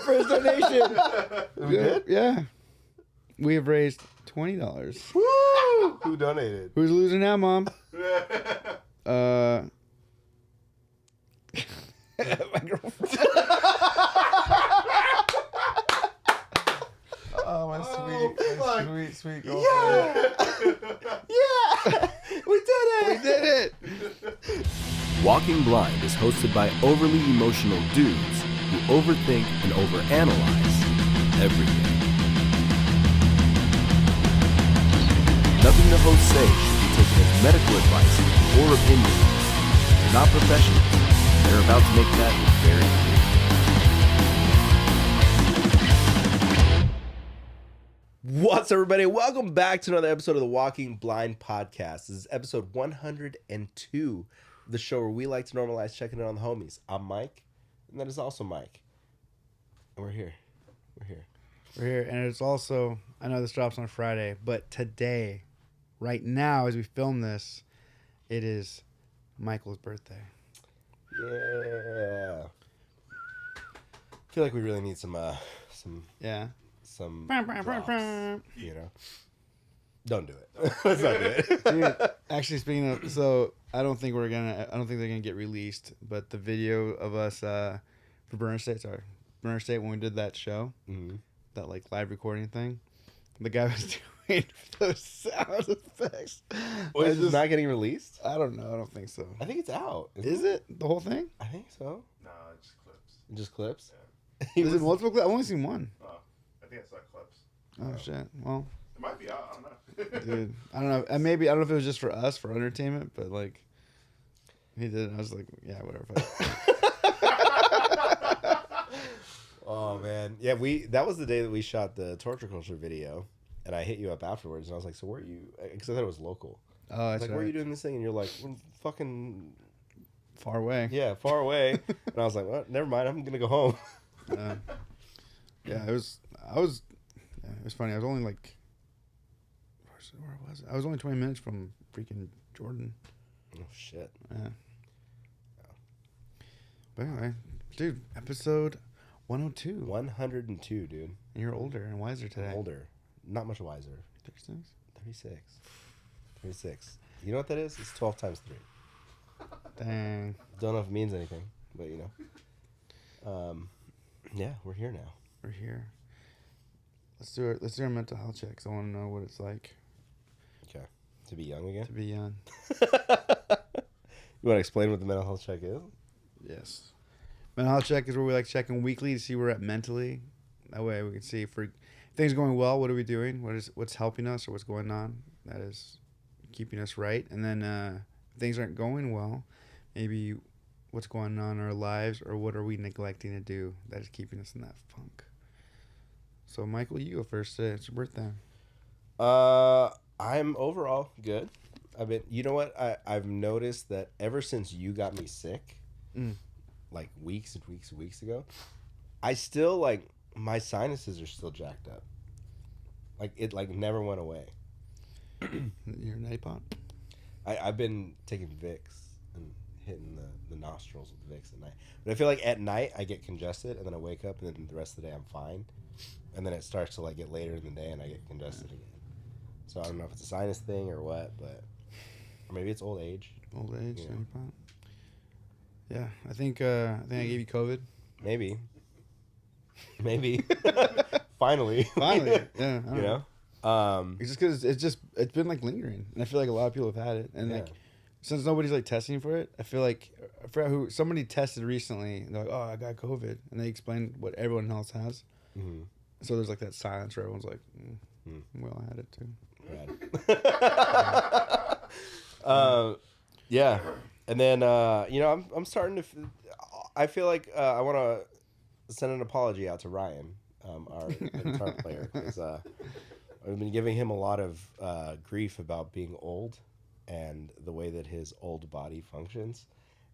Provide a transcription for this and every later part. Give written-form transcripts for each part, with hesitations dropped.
first donation. We did? Yeah. We have raised $20. Woo! Who donated? Who's losing now, Mom? My girlfriend. Oh, my sweet girlfriend. Yeah. We did it. We did it. Walking Blind is hosted by overly emotional dudes who overthink and overanalyze everything. Nothing the hosts say should be taken as medical advice or opinion. They're not professionals. They're about to make that very clear. What's up, everybody? Welcome back to another episode of the Walking Blind podcast. This is episode 102 of the show where we like to normalize checking in on the homies. I'm Mike, and that is also Mike. And we're here. We're here, and it's also, I know this drops on Friday, but today, right now, as we film this, it is Michael's birthday. Yeah. I feel like we really need some drops, you know. Don't do it. Let's not do it. Dude, actually, speaking of, so I don't think they're gonna get released, but the video of us for Burner State when we did that show, that like live recording thing, the guy was doing those sound effects. Wait, is this not getting released? I don't know. I don't think so. I think it's out. Is it the whole thing? I think so. No, it's just clips. Just clips? Yeah. Is it multiple clips? I've only seen one. Oh, I think it's like clips. Oh shit. Well, It might be out. I don't know. dude, I don't know. And maybe I don't know if it was just for us for entertainment, but like he did it. I was like, yeah, whatever. Oh man, yeah. That was the day that we shot the torture culture video, and I hit you up afterwards, and I was like, "So where are you?" Because I thought it was local. Oh, I was that's like, right. "Where are you doing this thing?" And you're like, "We're fucking Far away. yeah, far away." And I was like, "Well, never mind. I'm gonna go home." Yeah, it was funny. I was only like, where was it? I was only 20 minutes from freaking Jordan. Oh shit. Yeah. But anyway, dude, episode 102. 102, dude. And you're older and wiser today. Older, not much wiser. 36? 36. You know what that is? It's 12 times 3. Dang. Don't know if it means anything, but you know. Yeah, we're here now. We're here. Let's do our mental health checks. I want to know what it's like Okay. To be young again? to be young. You want to explain what the mental health check is? Yes. Mental health check is where we like checking weekly to see where we're at mentally. That way we can see if things are going well, what are we doing? What's helping us or what's going on that is keeping us right. And then if things aren't going well, maybe what's going on in our lives or what are we neglecting to do that is keeping us in that funk. So Michael, you go first today. It's your birthday. I'm overall good. You know what? I've noticed that ever since you got me sick, like weeks and weeks and weeks ago, I still like my sinuses are still jacked up. Like it like never went away. Your night pot? I've been taking Vicks and hitting the nostrils with Vicks at night. But I feel like at night I get congested and then I wake up and then the rest of the day I'm fine. And then it starts to like get later in the day and I get congested again. So I don't know if it's a sinus thing or what, but or maybe it's old age. Old age, Yeah. night pot. Yeah, I think I gave you COVID. Maybe. Finally. Finally, yeah. I don't You know? It's just because it's been like lingering, and I feel like a lot of people have had it, and like since nobody's like testing for it, I feel like I forgot who somebody tested recently. And they're like, "Oh, I got COVID," and they explained what everyone else has. Mm-hmm. So there's like that silence where everyone's like, "Well, I had it too." Right. Yeah, and then you know I'm starting to. I feel like I want to send an apology out to Ryan, our guitar player, because I've been giving him a lot of grief about being old and the way that his old body functions,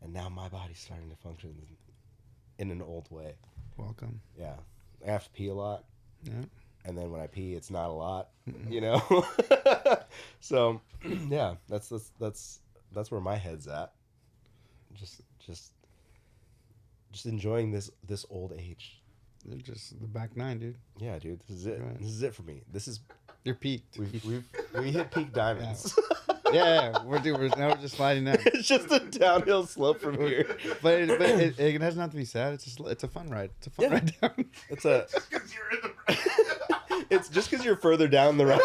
and now my body's starting to function in an old way. Welcome. Yeah, I have to pee a lot. Yeah. And then when I pee, it's not a lot, you know. So, yeah, that's where my head's at. Just enjoying this old age. They're just the back nine, dude. Yeah, dude. This is it. Right. This is it for me. This is You're peaked. we hit peak diamonds. Yeah, we're now we're just sliding down. It's just a downhill slope from here. But it has not to be sad. It's a fun ride. It's a fun ride down. It's a. Just because you're in the It's just because you're further down the road.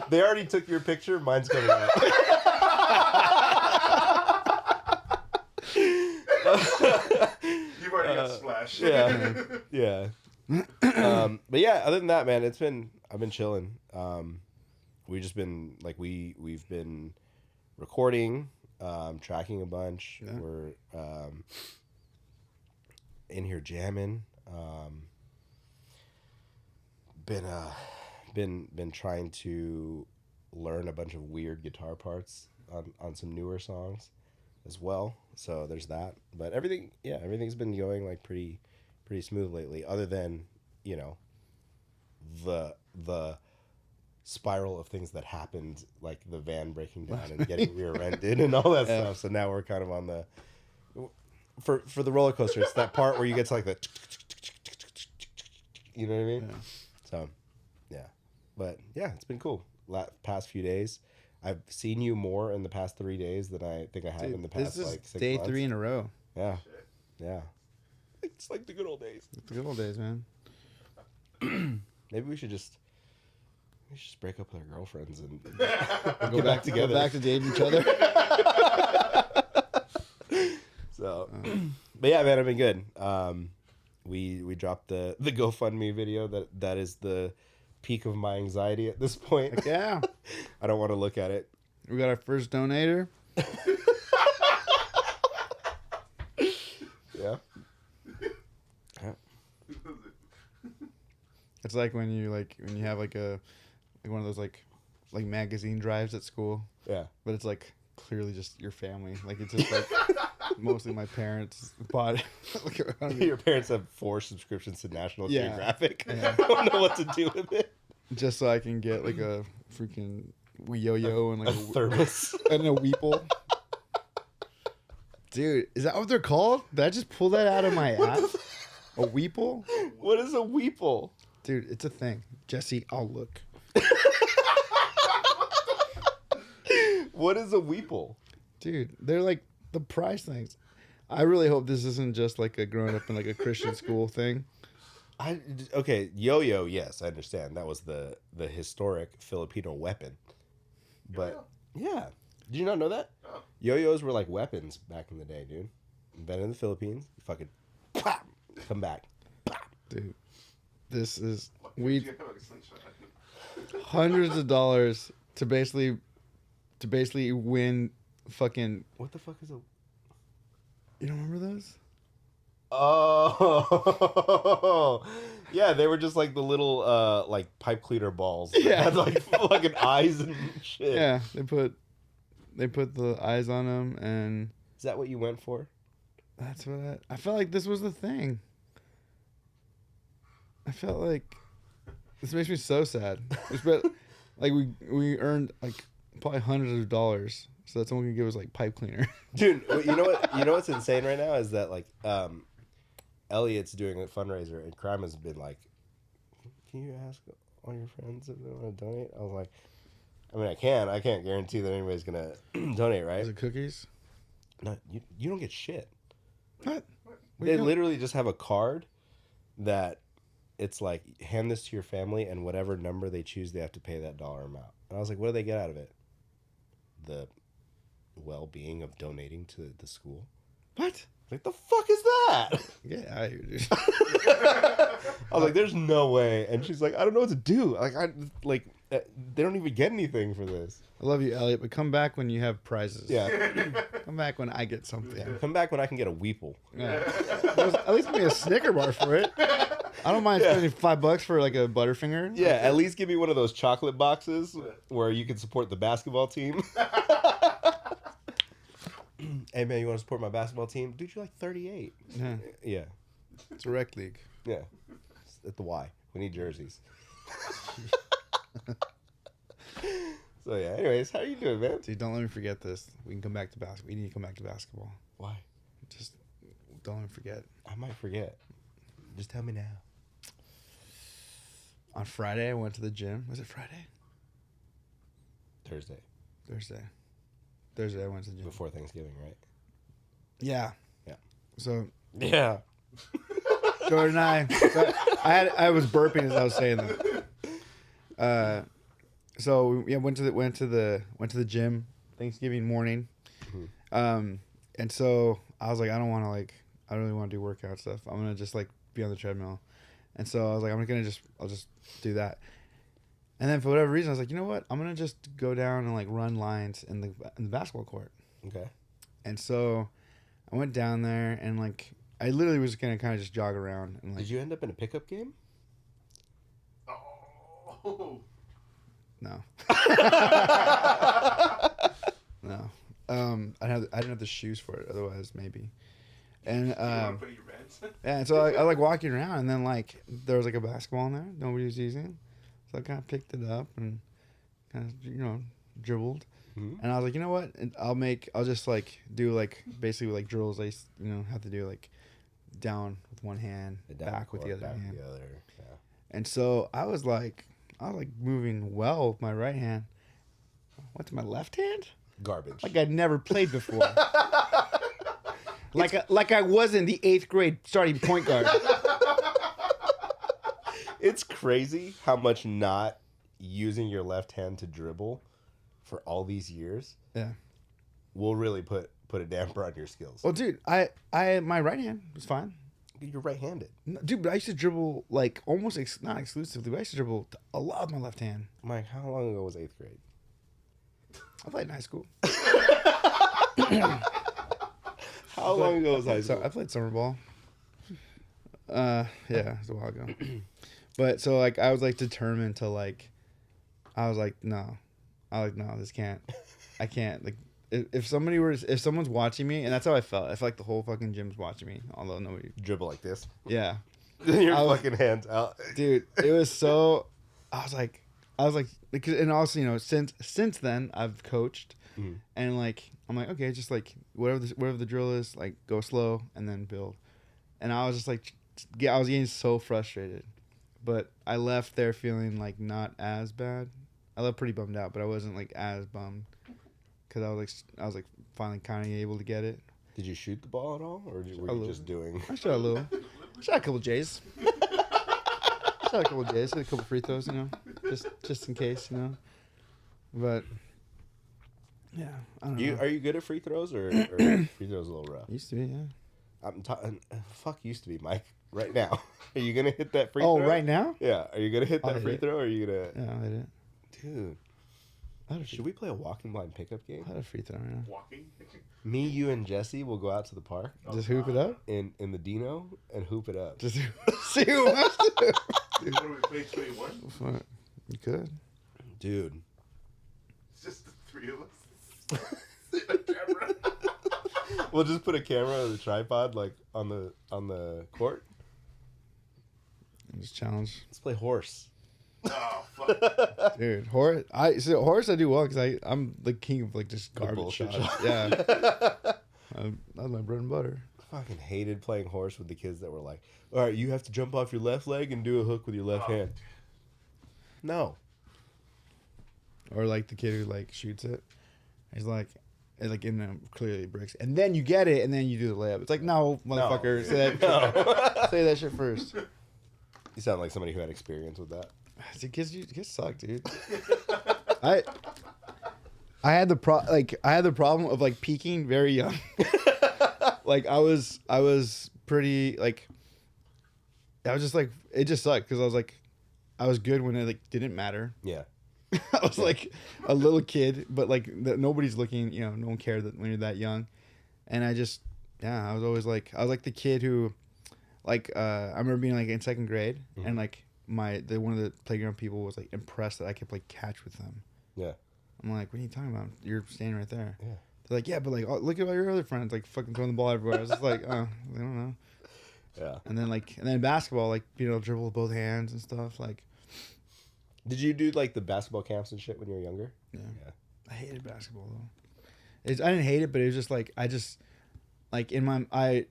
They already took your picture. Mine's coming out. You've already got splash. Yeah. But yeah, other than that, man, I've been chilling. We've just been like we've been recording, tracking a bunch. Yeah. We're in here jamming. Been trying to learn a bunch of weird guitar parts on some newer songs as well. So there's that. But everything's been going like pretty smooth lately, other than, you know, the spiral of things that happened, like the van breaking down and getting rear-ended and all that stuff. So now we're kind of on the for the roller coaster, it's that part where you get to like the you know what I mean? Yeah. So yeah. But yeah, it's been cool. Past few days. I've seen you more in the past 3 days than I think I have in the past this is like 6 day months. 3 in a row. Yeah. Yeah. It's like the good old days. It's the good old days, man. Maybe we should just break up with our girlfriends and Go back together. Go back to dating each other. So, but yeah, man, I've been good. We dropped the GoFundMe video that is the peak of my anxiety at this point. Like, yeah. I don't want to look at it. We got our first donator. Yeah. It's like when you have like one of those like magazine drives at school, Yeah. but it's like clearly just your family. Like it's just like mostly my parents bought it. Like, I don't Your parents have 4 subscriptions to National Yeah. Geographic. Yeah. I don't know what to do with it. just so I can get like a freaking yo-yo and like A thermos. and a Weeple. Dude, is that what they're called? Did I just pull that out of my ass? A Weeple? What is a Weeple? Dude, it's a thing. Jesse, I'll look. What is a Weeple? Dude, they're like the price things. I really hope this isn't just like a growing up in like a Christian school thing. Okay, yo-yo, yes, I understand. That was the historic Filipino weapon. But yeah, did you not know that? Oh. Yo-yos were like weapons back in the day, dude. Invented in the Philippines. You fucking pop, come back. Dude, this is You we have like a slingshot. hundreds of dollars to basically win fucking. What the fuck is a? You don't remember those? Oh, yeah, they were just like the little like pipe cleaner balls. That Yeah. had like fucking eyes and shit. Yeah, they put the eyes on them, and Is that what you went for? that's what I felt like this was the thing. I felt like this makes me so sad. Like we earned like probably hundreds of dollars, so that someone can give us like pipe cleaner. Dude, you know what? You know what's insane right now is that like Elliot's doing a fundraiser and Crime has been like, "Can you ask all your friends if they want to donate?" I was like, "I mean, I can't guarantee that anybody's gonna donate, right?" Is it cookies? No, you don't get shit. What? They literally just have a card that it's like, hand this to your family, and whatever number they choose, they have to pay that dollar amount. And I was like, what do they get out of it? The well-being of donating to the school. What? Like, the fuck is that? Get out of here, dude. I was like, there's no way. And she's like, I don't know what to do. They don't even get anything for this. I love you, Elliot, but come back when you have prizes. Yeah. Come back when I get something. Yeah. Come back when I can get a Weeple. Yeah. At least give me a Snicker bar for it. I don't mind spending $5 for like a Butterfinger. Yeah, at least give me one of those chocolate boxes where you can support the basketball team. Hey, man, you want to support my basketball team? Dude, you're like 38. Yeah. Yeah. It's a rec league. Yeah. It's at the Y. We need jerseys. So, yeah. Anyways, how you doing, man? Dude, don't let me forget this. We can come back to basketball. We need to come back to basketball. Why? Just don't let me forget. I might forget. Just tell me now. On Friday, I went to the gym. Was it Friday? Thursday. Thursday, I went to the gym. Before Thanksgiving, right? Yeah. Yeah. So Yeah. Jordan and I was burping as I was saying that. So yeah, went to the gym Thanksgiving morning. Mm-hmm. And so I was like, I don't really want to do workout stuff. I'm gonna just like be on the treadmill. And so I was like, I'll just do that. And then for whatever reason, I was like, you know what? I'm gonna just go down and like run lines in the basketball court. Okay. And so I went down there and like I literally was gonna kind of just jog around and like. Did you end up in a pickup game? Oh. No. No. I didn't have the shoes for it. Otherwise, maybe. And You want to put your beds? yeah, and so I like walking around, and then like there was like a basketball in there nobody was using, so I kind of picked it up and kind of dribbled, and I was like, you know what, I'll just like do like basically like drills I have to do like down with one hand, back with the other hand. Yeah. And so I was like moving well with my right hand. Went to my left hand. Garbage. Like I'd never played before. like I was in the 8th grade starting point guard. It's crazy how much not using your left hand to dribble for all these years Yeah. will really put a damper on your skills. Well, dude, I my right hand was fine. You're right-handed. No, dude, but I used to dribble like almost not exclusively, but I used to dribble a lot with my left hand. Mike, how long ago was 8th grade? I played in high school. How long ago was high school? I played summer ball. Yeah, it was a while ago. But so like I was like determined to like, I was like no, this can't, I can't like if someone's watching me, and that's how I felt. I felt like the whole fucking gym's watching me, although nobody. Dribble like this. Yeah, Your I was- fucking hands out. dude, it was so. I was like because, and also since then I've coached, and like I'm like okay, just like whatever the drill is, like go slow and then build, and I was just like, I was getting so frustrated, but I left there feeling like not as bad. I left pretty bummed out, but I wasn't like as bummed because I was like finally kind of able to get it. Did you shoot the ball at all, or were you just doing? I shot a little, shot a couple J's. Shot a couple J's, hit a couple free throws, just in case, But yeah, I don't know. Are you good at free throws, or free throws a little rough? Used to be, yeah. I'm talking. Fuck, used to be, Mike. Right now, are you gonna hit that free Oh, throw? right now? Yeah. Are you gonna hit I'll that hit free it. throw, or are you gonna? Yeah, I did it. Dude, should we play a walking blind pickup game? I had a free throw right now. Walking? Me, you, and Jesse will go out to the park Just hoop it up. in the Dino and hoop it up. Just see who wants to. What do we play 21? Fuck. You could. Dude, It's just the three of us. In the camera. we'll just put a camera on the tripod, like on the court. Just challenge, Let's play horse. Oh, fuck. dude. Horse. I do well because I'm the king of like just garbage bullshit shots. shot. Yeah. That's my bread and butter. Fucking hated playing horse with the kids that were like, all right, you have to jump off your left leg and do a hook with your left hand. No. Or like the kid who like shoots it. He's like in them clearly bricks, and then you get it, and then you do the layup. It's like no, motherfucker. Say that. Say that shit first. You sound like somebody who had experience with that. See, kids suck, dude. I had the problem of like peaking very young. Like I was pretty like. I was just like it just sucked because I was like, I was good when it like didn't matter. Yeah. I was like a little kid, but like nobody's looking. No one cared that when you're that young, and I was always like the kid who, like I remember being like in 2nd grade, and like one of the playground people was like impressed that I could play catch with them. Yeah. I'm like, what are you talking about? You're standing right there. Yeah. They're like, yeah, but like look at all your other friends like fucking throwing the ball everywhere. I was just like, oh, I don't know. Yeah. And then basketball, like dribble with both hands and stuff. Like, Did you do like the basketball camps and shit when you were younger? yeah. Yeah. I hated basketball though. I didn't hate it, but it was just like I just like in my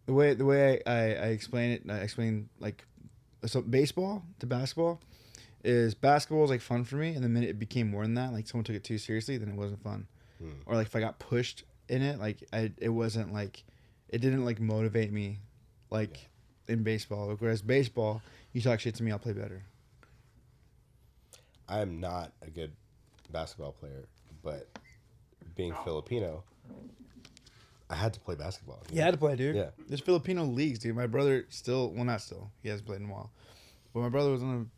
The way I explain it, I explain like so baseball to basketball is basketball is like fun for me, and the minute it became more than that, like someone took it too seriously, then it wasn't fun. Or like if I got pushed in it, like it wasn't like it didn't like motivate me like in baseball. Whereas baseball, you talk shit to me, I'll play better. I am not a good basketball player, but being Filipino, I had to play basketball. You had to play, dude. Yeah. There's Filipino leagues, dude. My brother not still. He hasn't played in a while. But my brother was in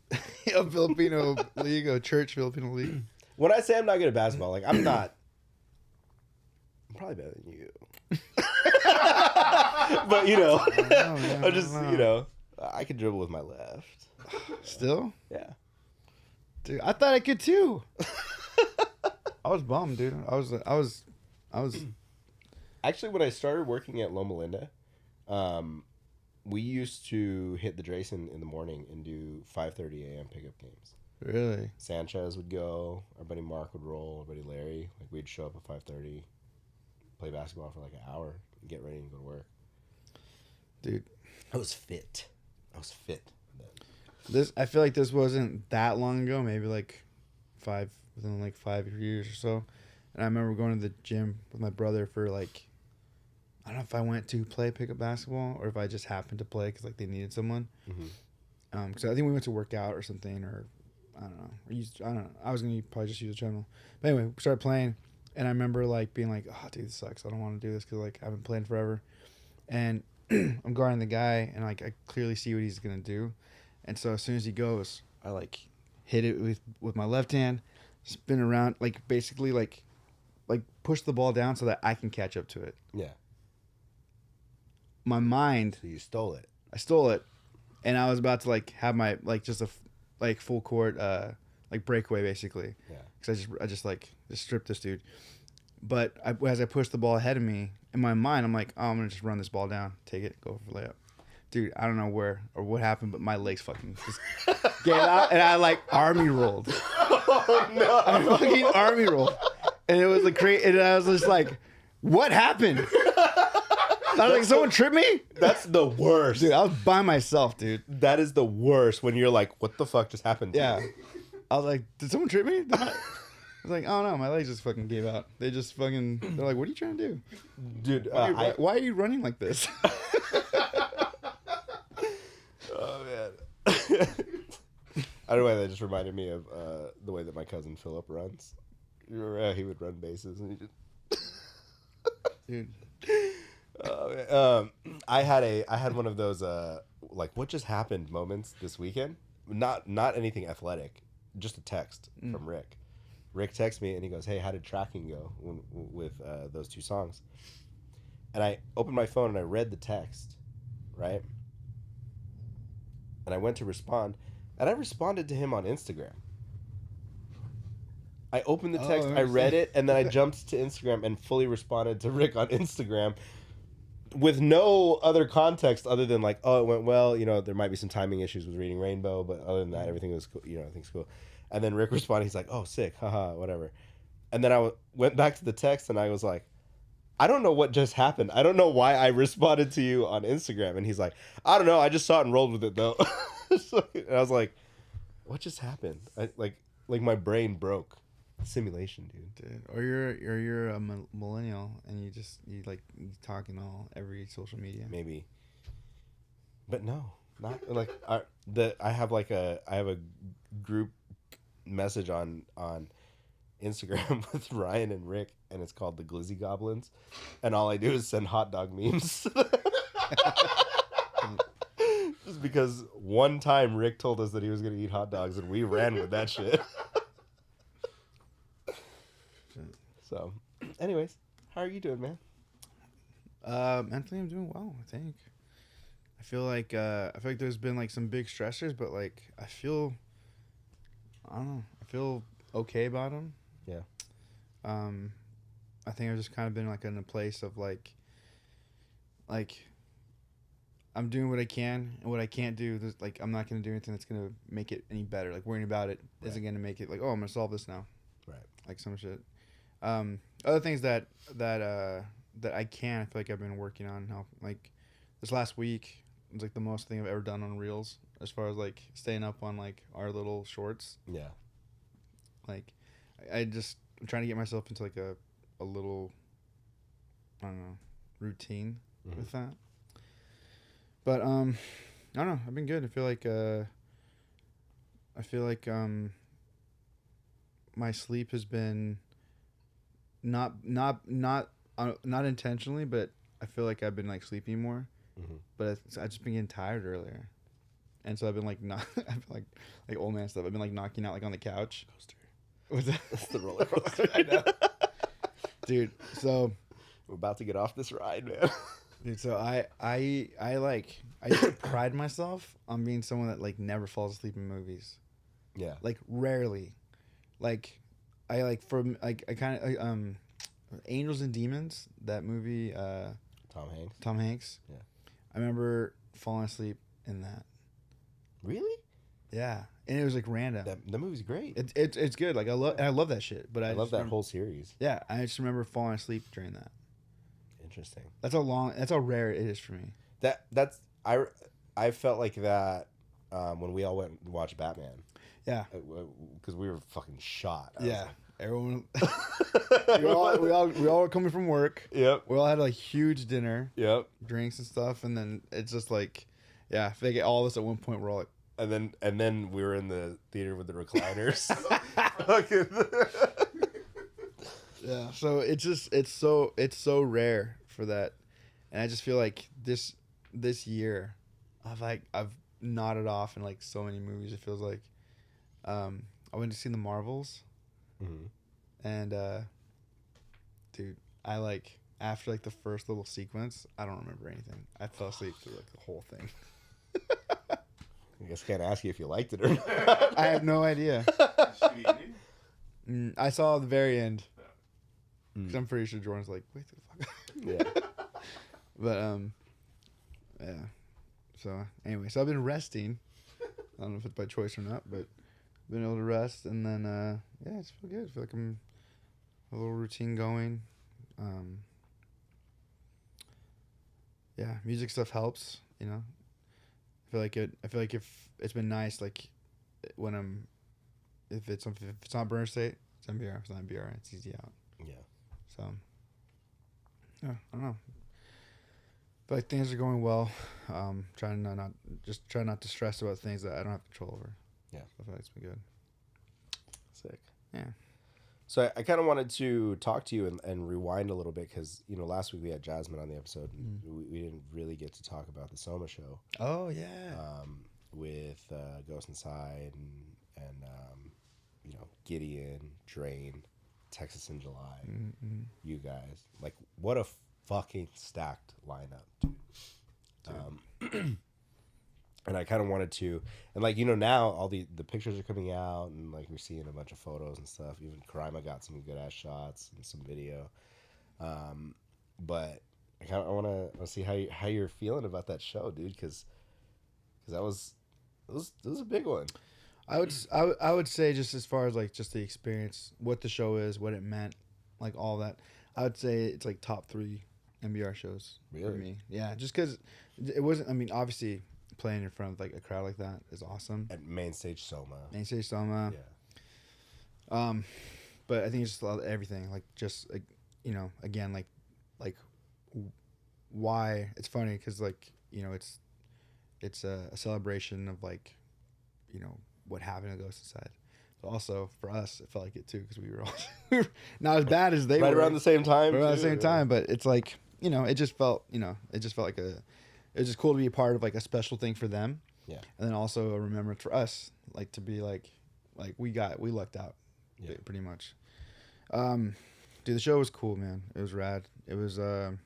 a Filipino league, a church Filipino league. When I say I'm not good at basketball, like I'm not. I'm probably better than you. But I'm just I can dribble with my left. Still? Yeah. Dude, I thought I could too. I was bummed, dude. I was Actually, when I started working at Loma Linda, we used to hit the Drayson in the morning and do 5:30 a.m. pickup games. Really? Sanchez would go. Our buddy Mark would roll. Our buddy Larry. Like we'd show up at 5:30, play basketball for like an hour, and get ready and go to work. Dude, I was fit then. I feel like this wasn't that long ago, maybe like within like 5 years or so. And I remember going to the gym with my brother for like, I don't know if I went to play pickup basketball or if I just happened to play because like they needed someone. Because I think we went to work out or something, or I don't know. I don't know. I was gonna probably just use the treadmill. But anyway, we started playing, and I remember like being like, "Oh, dude, this sucks. I don't want to do this because like I've been playing forever." And I'm guarding the guy, and like I clearly see what he's gonna do, and so as soon as he goes, I like hit it with my left hand, spin around, like basically like push the ball down so that I can catch up to it. Yeah. My mind, So you stole it. I stole it, and I was about to like have my like just a like full court like breakaway basically. Yeah. Because I just stripped this dude. But as I pushed the ball ahead of me, in my mind, I'm like, oh, I'm gonna just run this ball down, take it, go for layup. Dude, I don't know where or what happened, but my legs fucking just gave out, and I like army rolled. Oh no! I fucking army rolled, and it was like great. And I was just like, what happened? I was like, someone tripped me? That's the worst. Dude, I was by myself, dude. That is the worst when you're like, what the fuck just happened to Yeah. me? I was like, did someone trip me? I was like, oh no, my legs just fucking gave out. They're like, what are you trying to do? Dude, Why are you running like this? Oh, man. I don't know why that just reminded me of the way that my cousin Philip runs. You remember how he would run bases and he just... Dude. I had one of those like what just happened moments this weekend. Not anything athletic, just a text from Rick. Rick texts me and he goes, "Hey, how did tracking go with those two songs?" And I opened my phone and I read the text, right? And I went to respond, and I responded to him on Instagram. I opened the text, I read it, and then I jumped to Instagram and fully responded to Rick on Instagram with no other context other than like, oh, it went well. You know, there might be some timing issues with reading Rainbow, but other than that, everything was cool. You know, everything's cool. And then Rick responded, he's like, oh, sick, haha, whatever. And then I went back to the text and I was like, I don't know what just happened. I don't know why I responded to you on Instagram. And he's like, I don't know. I just saw it and rolled with it though. And I was like, what just happened? Like my brain broke. Simulation, dude. Or you're a millennial and you talk in every social media. Maybe. But no, not like I have a group message on Instagram with Ryan and Rick, and it's called the Glizzy Goblins, and all I do is send hot dog memes. Just because one time Rick told us that he was going to eat hot dogs, and we ran with that shit. So, anyways, how are you doing, man? Mentally, I'm doing well. I think. I feel like there's been like some big stressors, but like I feel okay about them. Yeah. I think I've just kind of been like in a place of like I'm doing what I can, and what I can't do, like I'm not gonna do anything that's gonna make it any better. Like worrying about it isn't gonna make it like, oh, I'm gonna solve this now. Right. Like some shit. Other things that I can, I feel like I've been working on, like this last week was like the most thing I've ever done on Reels as far as like staying up on like our little shorts. Yeah. Like, I'm trying to get myself into like a little, I don't know, routine with that. But I don't know. I've been good. I feel like my sleep has been not intentionally, but I feel like I've been like sleeping more. But I've just been getting tired earlier, and so I've been like not I feel like old man stuff. I've been like knocking out like on the couch. What's that? That's the roller coaster. I know. Dude, so We're about to get off this ride, man. dude, so I pride myself on being someone that like never falls asleep in movies. Yeah. Like rarely. Like I like from like I kind of Angels and Demons, that movie, Tom Hanks. Yeah. I remember falling asleep in that. Really? Yeah, and it was like random. That movie's great. It's good. Like I love that shit. But I love that whole series. Yeah, I just remember falling asleep during that. Interesting. That's how rare it is for me. I felt like that when we all went and watched Batman. Yeah, because we were fucking shot. Yeah, everyone. we all were coming from work. Yep. We all had like huge dinner. Yep. Drinks and stuff, and then it's just like, yeah, I think all of us at one point were all like. And then we were in the theater with the recliners. Yeah, so it's so rare for that, and I just feel like this year, I've nodded off in like so many movies. It feels like, I went to see the Marvels, and dude, I like after like the first little sequence, I don't remember anything. I fell asleep through like the whole thing. I guess I can't ask you if you liked it or not. I have no idea. I saw the very end. Cause I'm pretty sure Jordan's like, wait the fuck. Yeah. But yeah. So anyway, so I've been resting. I don't know if it's by choice or not, but I've been able to rest, and then yeah, it's feel good. I feel like I'm a little routine going. Yeah, music stuff helps. You know, I feel like if it's been nice, like when if it's not Burner State, it's MBR. If it's not MBR, it's easy out. Yeah. So, yeah, I don't know. But like things are going well. Trying not to stress about things that I don't have control over. Yeah, so I feel like it's been good. Sick. Yeah. So I kind of wanted to talk to you and rewind a little bit because last week we had Jasmine on the episode and we didn't really get to talk about the Soma show. Oh yeah. With Ghost Inside and Gideon, Drain, Texas in July, you guys. Like, what a fucking stacked lineup, dude. And I kind of wanted to, and like, now all the pictures are coming out and like we're seeing a bunch of photos and stuff. Even Karima got some good ass shots and some video. But I want to see how you're feeling about that show, dude, because that was a big one. I would say just as far as like just the experience, what the show is, what it meant, like all that. I would say it's like top 3 MBR shows for me. Yeah, just because it wasn't. I mean, obviously playing in front of like a crowd like that is awesome. At Main Stage Soma. Yeah. But I think it's just everything. Like just like again like why it's funny because like it's a celebration of like what happened to Ghost Inside. But also for us, it felt like it too because we were all not as bad as they were. Right around the same time. Right around the same time, but it's like it just felt like it was just cool to be a part of like a special thing for them. Yeah. And then also a remembrance for us, like to be like we lucked out, pretty much. Dude, the show was cool, man. It was rad. It was there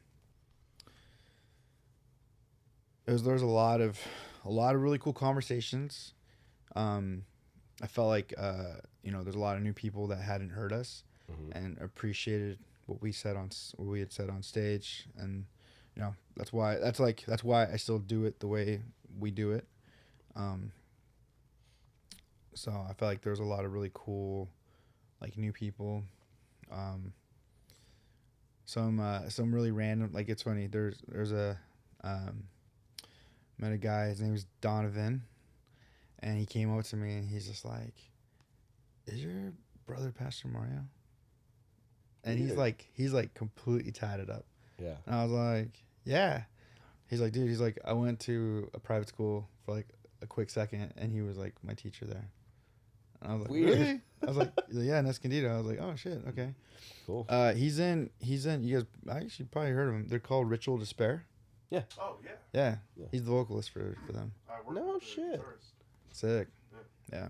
was a lot of really cool conversations. I felt like there's a lot of new people that hadn't heard us and appreciated what we had said on stage, and that's why I still do it the way we do it. So I felt like there was a lot of really cool like new people. Some really random, like it's funny. There's a met a guy. His name was Donovan, and he came up to me and he's just like, "Is your brother Pastor Mario?" And he's like completely tatted up. Yeah. And I was like, "Yeah." He's like, "Dude," he's like, "I went to a private school for like a quick second, and he was like my teacher there." And I was like, Weird. "Really?" I was like, "Yeah, in Escondido." I was like, "Oh shit, okay." Cool. He's in. You guys, I actually probably heard of him. They're called Ritual Despair. Oh yeah. Yeah, Yeah. he's the vocalist for them. I worked No with the shit. guitarist. Sick. Yeah.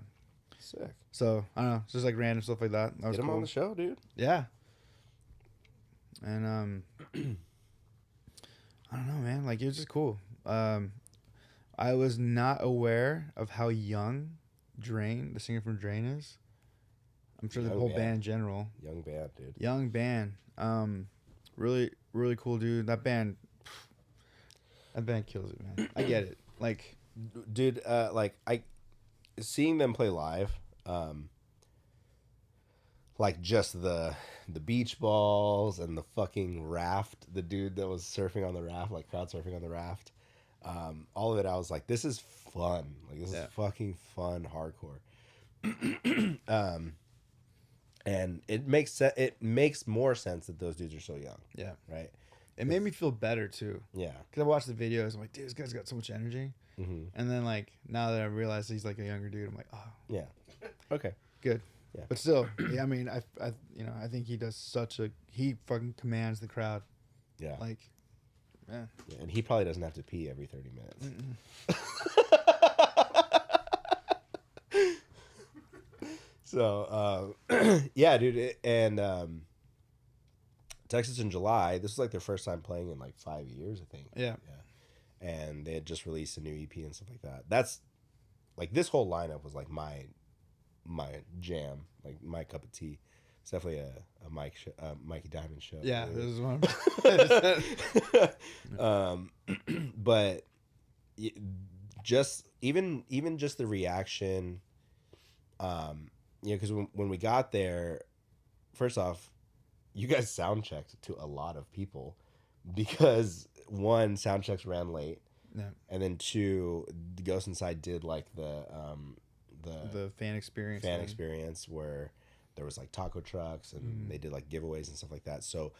Sick. So I don't know, just like random stuff like that. That was Get him cool. on the show, dude. Yeah. And I don't know, man. Like it was just cool. I was not aware of how young Drain, the singer from Drain, is. I'm sure the Young whole band. band in general. Young band, dude. Young band. Really, really cool dude. That band kills it, man. I get it. Like, Dude, like seeing them play live, like just the beach balls and the fucking raft, the dude that was surfing on the raft, like crowd surfing on the raft, all of it, I was like, this is fun. Like this is fucking fun, hardcore. And it makes more sense that those dudes are so young, yeah. right? It made me feel better too. Yeah. Cause I watched the videos. I'm like, dude, this guy's got so much energy. Mm-hmm. And then like now that I realize he's like a younger dude, I'm like, oh, Yeah. Okay. good. Yeah. But still, yeah, I mean, I think he does he fucking commands the crowd. Yeah. Like, yeah. Yeah, and he probably doesn't have to pee every 30 minutes. So, yeah, dude. And Texas in July, this was like their first time playing in like 5 years, I think. Yeah. Yeah. And they had just released a new EP and stuff like that. That's like this whole lineup was like my jam, like my cup of tea. It's definitely a Mikey Diamond show. Yeah, It this is. is one. But just even just the reaction, because when we got there, first off, you guys sound checked to a lot of people because one, sound checks ran late, Yeah. and then two, the Ghost Inside did like the fan experience. fan thing. experience where there was like taco trucks and they did like giveaways and stuff like that. So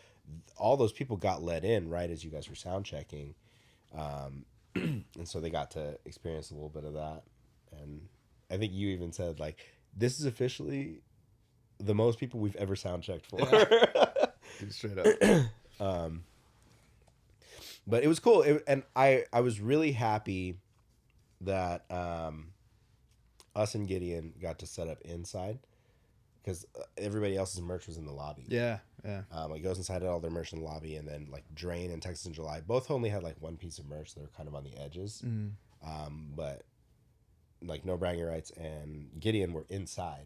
all those people got let in right as you guys were sound checking, and so they got to experience a little bit of that. And I think you even said like, this is officially the most people we've ever sound checked for. Dude, straight up. But it was cool, and I was really happy that us and Gideon got to set up inside because everybody else's merch was in the lobby. Yeah, yeah. Like Goes Inside had all their merch in the lobby, and then like Drain and Texas in July both only had like one piece of merch. They were kind of on the edges, but like No Bragging Rights and Gideon were inside,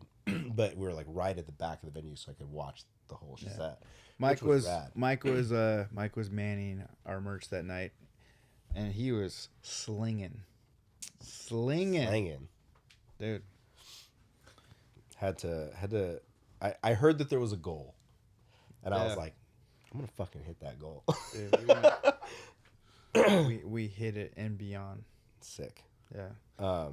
but we were like right at the back of the venue, so I could watch the whole set. Mike which was rad. Mike was manning our merch that night, and he was slinging, Slanging. dude. Had to. I heard that there was a goal, and I was Yeah. like, I'm gonna fucking hit that goal. Dude, we hit it and beyond. Sick. Yeah.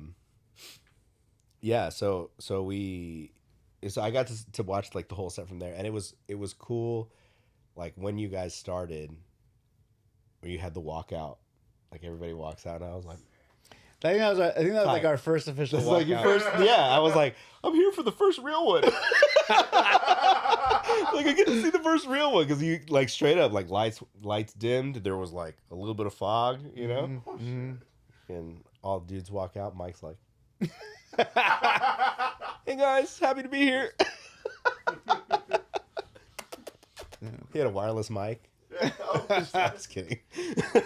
Yeah. So I got to watch like the whole set from there, and it was cool. Like when you guys started, when you had the walkout, like everybody walks out, and I was like, I think that was like our first official. "This is like your walkout. first." Yeah, I was like, "I'm here for the first real one." Like I get to see the first real one because you like straight up like lights dimmed. There was like a little bit of fog, you know, and all dudes walk out. Mike's like, "Hey guys, happy to be here." He had a wireless mic. Just kidding.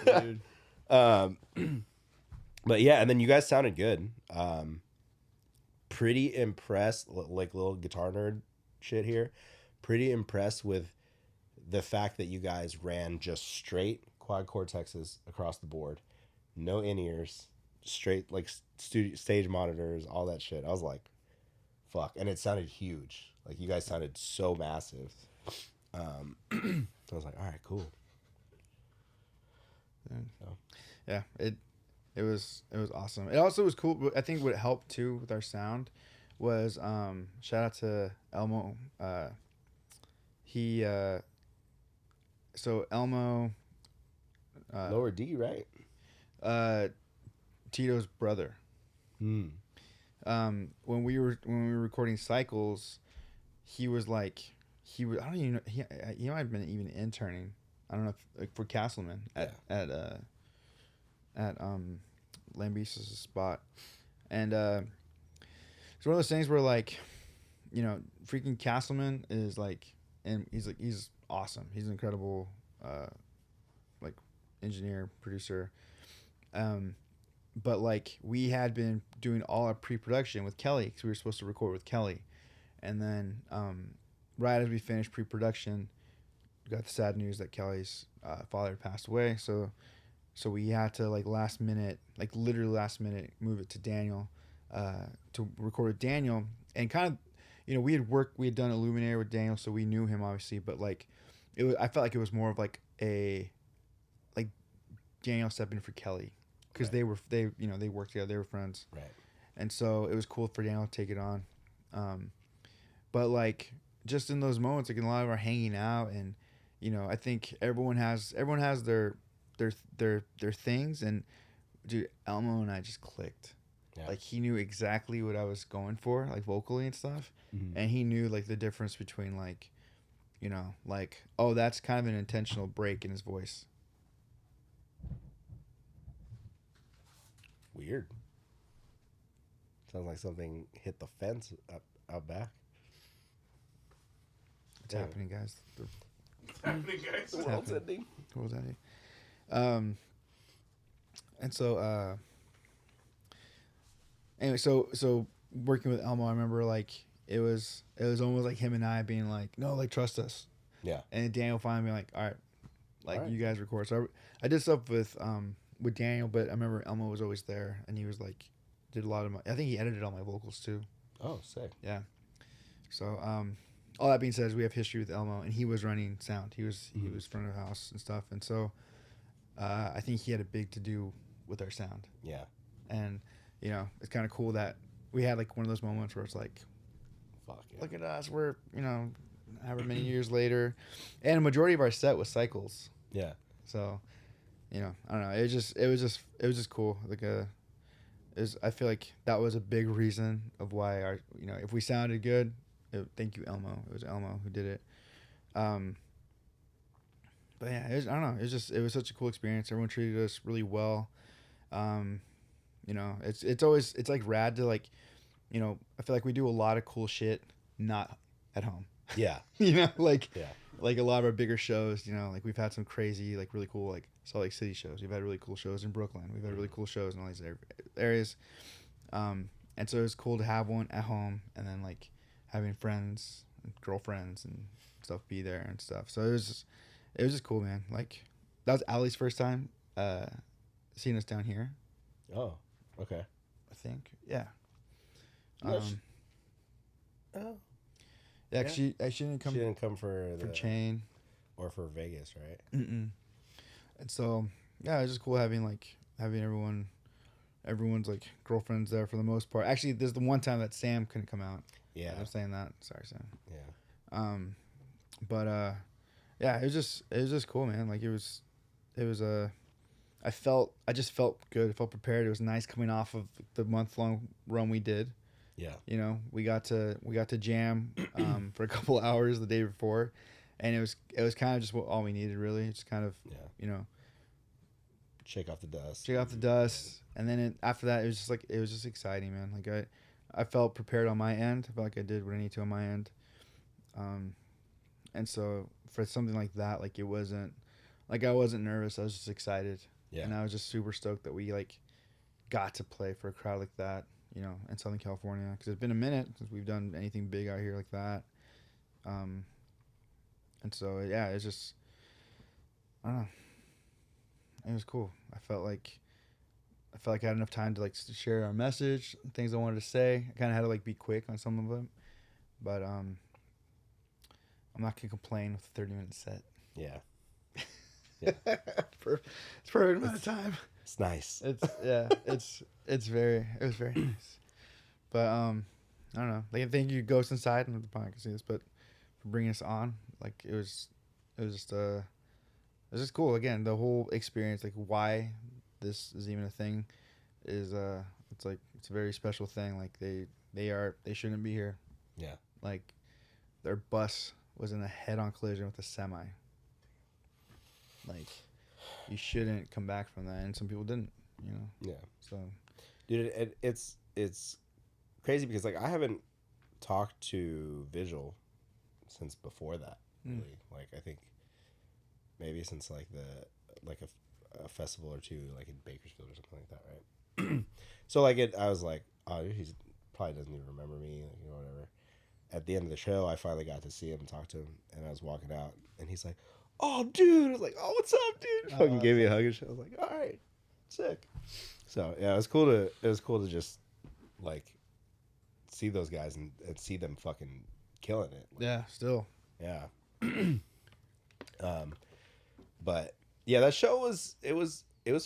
Dude. But yeah, and then you guys sounded good. Pretty impressed, like little guitar nerd shit here. Pretty impressed with the fact that you guys ran just straight quad cortexes across the board, no in-ears, straight like stage monitors, all that shit. I was like, fuck, and it sounded huge. Like you guys sounded so massive. I was like, all right, cool. Yeah. it was awesome. It also was cool. I think what helped too with our sound was shout out to Elmo. He so Elmo Lower D, right? Tito's brother. Hmm. When we were recording Cycles, he was like I don't even know, he might have been even interning. I don't know if, like for Castleman at Lambesis' spot, and it's one of those things where like, you know, freaking Castleman is like, and he's awesome. He's an incredible like engineer producer. But like we had been doing all our pre-production with Kelly because we were supposed to record with Kelly, and then right as we finished pre-production, we got the sad news that Kelly's father passed away. So we had to like last minute, like literally last minute, move it to Daniel, to record with Daniel, and kind of, you know, we had done Illuminator with Daniel, so we knew him obviously, but like I felt like it was more of like a like Daniel stepping in for Kelly. Because Right. they worked together, they were friends, Right. and so it was cool for Daniel to take it on, but like just in those moments, like in a lot of our hanging out, and you know, I think everyone has their things, and dude, Elmo and I just clicked, Yeah. like he knew exactly what I was going for, like vocally and stuff, Mhm. and he knew like the difference between like, you know, like, oh, that's kind of an intentional break in his voice. Weird. Sounds like something hit the fence up out back. What's Yeah. happening, guys? What's happening, guys? The world's happening. ending. What was that? And so anyway, so working with Elmo, I remember like it was almost like him and I being like, no, like trust us. Yeah. And Daniel finally being like, all right, like All right. you guys record. So I did stuff with Daniel, but I remember Elmo was always there, and he was like did a lot of my. I think he edited all my vocals too. Oh, sick. Yeah. So all that being said, is we have history with Elmo, and he was running sound. He was front of house and stuff, and so I think he had a big to do with our sound. Yeah. And you know, it's kind of cool that we had like one of those moments where it's like, Fuck yeah. look at us, we're, you know, however many years later, and a majority of our set was Cycles. Yeah. So, you know, I don't know, it was just cool. Like I feel like that was a big reason of why our, you know, if we sounded good, thank you Elmo. It was Elmo who did it. But yeah, I don't know. It was such a cool experience. Everyone treated us really well. You know, it's like rad to like, you know, I feel like we do a lot of cool shit not at home. Yeah. You know, like Yeah. like a lot of our bigger shows, you know, like we've had some crazy, like really cool, like Salt Lake City shows. We've had really cool shows in Brooklyn. We've had really cool shows in all these areas. And so it was cool to have one at home, and then like having friends, and girlfriends, and stuff be there and stuff. So it was just cool, man. Like that was Allie's first time seeing us down here, Oh. Okay. I think. Yeah. No, Oh. Yeah, 'cause she didn't come She didn't come for for the Chain. or for Vegas, right? Mm-mm. And so yeah, it was just cool having everyone's like girlfriends there for the most part. Actually, there's the one time that Sam couldn't come out. Yeah. I'm saying that. Sorry, Sam. Yeah. But yeah, it was just cool, man. Like it was I just felt good. I felt prepared. It was nice coming off of the month-long run we did. Yeah. You know, we got to jam for a couple hours the day before, and it was kind of just all we needed, really. Just kind of, Yeah. you know, Shake off the dust. shake off the dust, and then after that, it was just exciting, man. Like I felt prepared on my end. I felt like I did what I need to on my end, and so for something like that, like it wasn't like I wasn't nervous. I was just excited, Yeah. and I was just super stoked that we like got to play for a crowd like that, you know, in Southern California, because it's been a minute since we've done anything big out here like that, and so yeah, it's just, I don't know, it was cool. I felt like I had enough time to like share our message, things I wanted to say. I kind of had to like be quick on some of them, but I'm not gonna complain with a 30-minute set. Yeah. It's perfect amount of time. It's nice. It's it was very nice. But I don't know. Like, I think you Ghost Inside and the podcast can see this, but for bringing us on, like it was just cool. Again, the whole experience, like why this is even a thing, is it's like it's a very special thing. Like they shouldn't be here. Yeah. Like their bus was in a head-on collision with a semi. Like you shouldn't come back from that, and some people didn't. You know. Yeah. So, Dude, it's crazy because like I haven't talked to Visual since before that. Really, like I think maybe since like a festival or two, like in Bakersfield or something like that, right? So like I was like, oh, he's probably doesn't even remember me, like, you know, whatever. At the end of the show, I finally got to see him and talk to him, and I was walking out, and he's like, "Oh, dude!" I was like, "Oh, what's up, dude?" Fucking gave me a hug and shit. I was like, "All right, sick." So yeah, it was cool to just like see those guys and see them fucking killing it. Like, yeah, still. yeah. But yeah, that show was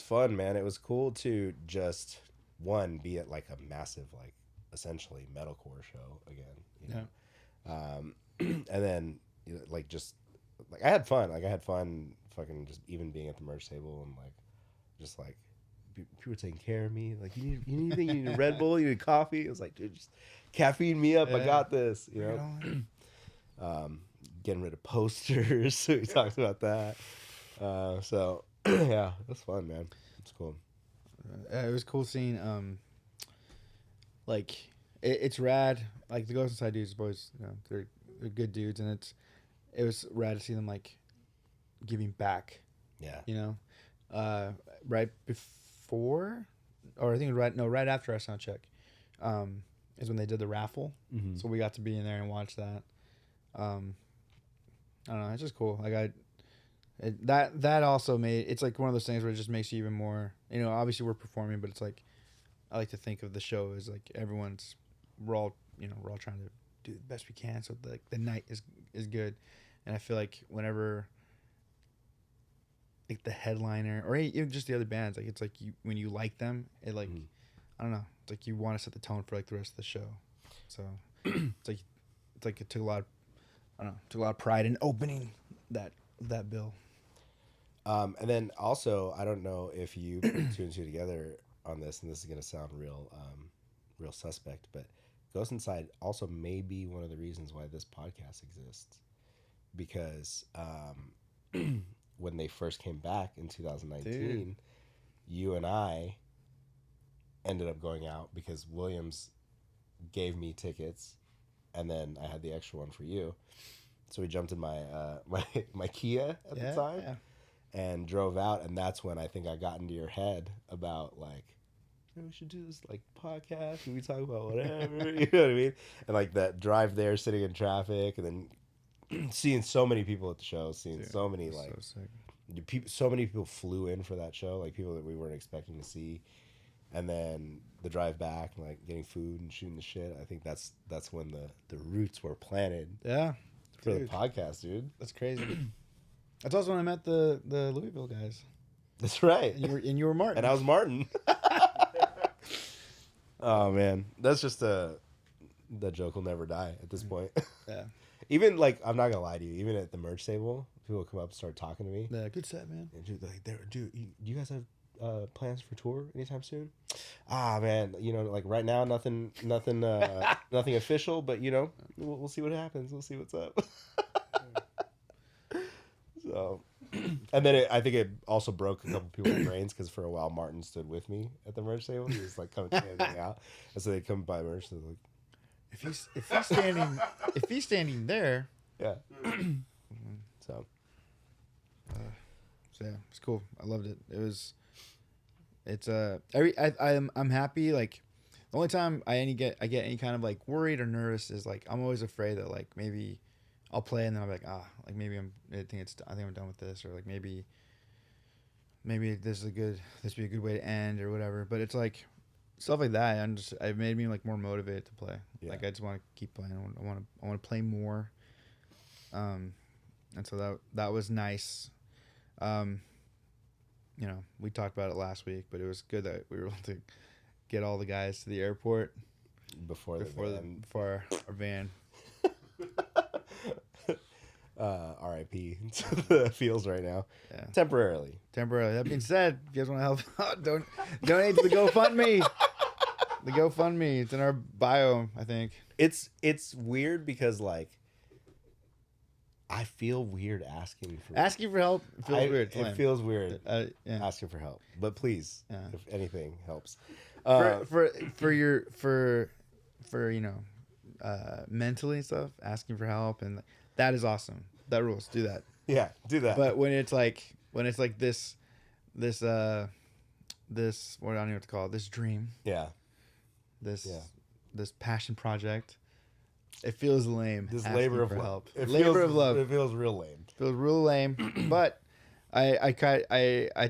fun, man. It was cool to just be at like a massive, like essentially metalcore show again, you know. And then you know, like just like I had fun fucking just even being at the merch table and like just like people taking care of me. Like, you need anything? You need a Red Bull? You need coffee? It was like, dude, just caffeine me up. I got this. You know, getting rid of posters. So we talked about that. So yeah, it was fun, man. It's cool. It was cool seeing like it's rad. Like the Ghost Inside dudes, boys, you know, they're good dudes, and it was rad to see them like giving back. Yeah. You know, right before, or I think right after our sound check, is when they did the raffle. Mm-hmm. So we got to be in there and watch that. I don't know. It's just cool. Like that also made it's like one of those things where it just makes you even more. You know, obviously we're performing, but it's like I like to think of the show as like we're all trying to do the best we can, so the night is good. And I feel like whenever like the headliner or even just the other bands, like it's like when you like them, it like I don't know, it's like you want to set the tone for like the rest of the show. So it's like it took a lot of pride in opening that bill. And then also, I don't know if you put two and two together on this, and this is gonna sound real suspect, but Ghost Inside also may be one of the reasons why this podcast exists, because when they first came back in 2019, Dude. you and I ended up going out because Williams gave me tickets, and then I had the extra one for you. So we jumped in my my Kia at the time and drove out, and that's when I think I got into your head about like, we should do this like podcast and we talk about whatever, you know what I mean? And like that drive there, sitting in traffic, and then seeing so many people at the show, so many like so many people flew in for that show, like people that we weren't expecting to see. And then the drive back, and like getting food and shooting the shit. I think that's when the roots were planted. Yeah. For the podcast, dude. That's crazy. That's also when I met the Louisville guys. That's right. And you were Martin. And I was Martin. Oh man, that's just that joke will never die at this point. Yeah. Even like, I'm not gonna lie to you. Even at the merch table, people come up and start talking to me. Yeah, good set, man. And dude, do you guys have plans for tour anytime soon? Ah man, you know, like right now, nothing official, but you know, we'll see what happens. We'll see what's up. So, and then I think it also broke a couple people's brains because for a while Martin stood with me at the merch table. He was like coming to hang out, and so they come by merch. And like, if he's standing there, yeah. So yeah, it's cool. I loved it. I'm happy. Like the only time I get any kind of like worried or nervous is like I'm always afraid that like maybe I'll play and then I'm like like maybe I think I'm done with this, or like maybe this would be a good way to end or whatever. But it's like stuff like that. It made me like more motivated to play. Yeah. Like I just want to keep playing. I want to play more. And so that was nice. you know, we talked about it last week, but it was good that we were able to get all the guys to the airport before before our van. RIP to the fields right now. Yeah. Temporarily. That being said, if you guys want to help out, donate to the GoFundMe. The GoFundMe. It's in our bio, I think. It's weird because like I feel weird asking for help feels weird. It feels weird Yeah. asking for help. But please, if anything helps. For you know, mentally and stuff, asking for help, and that is awesome. That rules. Do that. Yeah, do that. But when it's like this what I don't know what to call it, this dream, this passion project, it feels lame. This asking labor of for love. help. Labor of love. It feels real lame. feels real lame. But I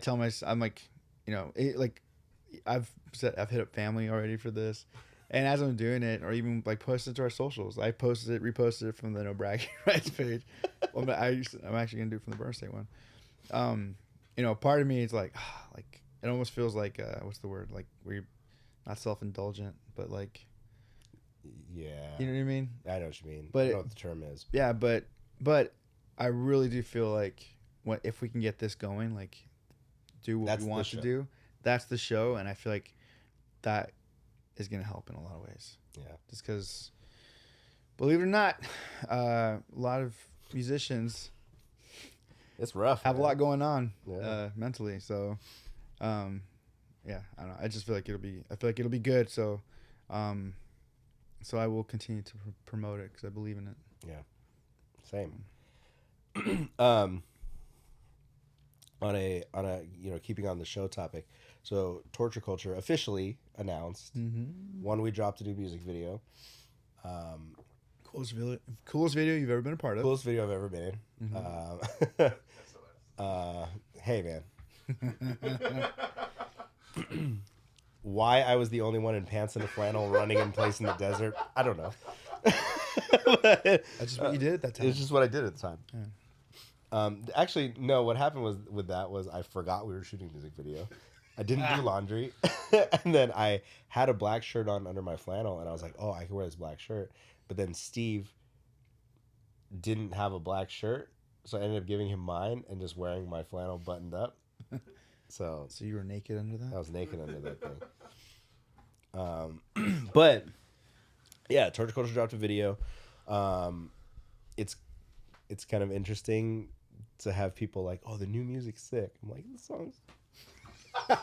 tell myself, I'm like, you know, I've hit up family already for this. And as I'm doing it, or even like posting it to our socials, I reposted it from the No Bragging Rights page. Well, I'm actually gonna do it from the Burn State one. You know, part of me is like it almost feels like what's the word? Like we're not self-indulgent, but like, Yeah. you know what I mean? I know what you mean. But I don't know what the term is. Yeah, but I really do feel like if we can get this going, like do what we want to do, that's the show, and I feel like that is going to help in a lot of ways. Yeah. Just because, believe it or not, a lot of musicians It's rough. have a lot going on mentally. mentally. So, yeah, I don't know. I just feel like it'll be good. So, so I will continue to promote it because I believe in it. Yeah. Same. On a you know, keeping on the show topic, so Torture Culture officially announced one, we dropped a new music video. Coolest video you've ever been a part of. Coolest video I've ever been in. Hey man. Why I was the only one in pants and a flannel running in place in the desert, I don't know. That's just what you did at that time. It's just what I did at the time. Yeah. Actually, no. What happened was I forgot we were shooting a music video. I didn't do laundry, and then I had a black shirt on under my flannel, and I was like, "Oh, I can wear this black shirt." But then Steve didn't have a black shirt, so I ended up giving him mine and just wearing my flannel buttoned up. So you were naked under that? I was naked under that thing. But yeah, Torture Culture dropped a video. It's kind of interesting to have people like, oh, the new music's sick. I'm like, the song's the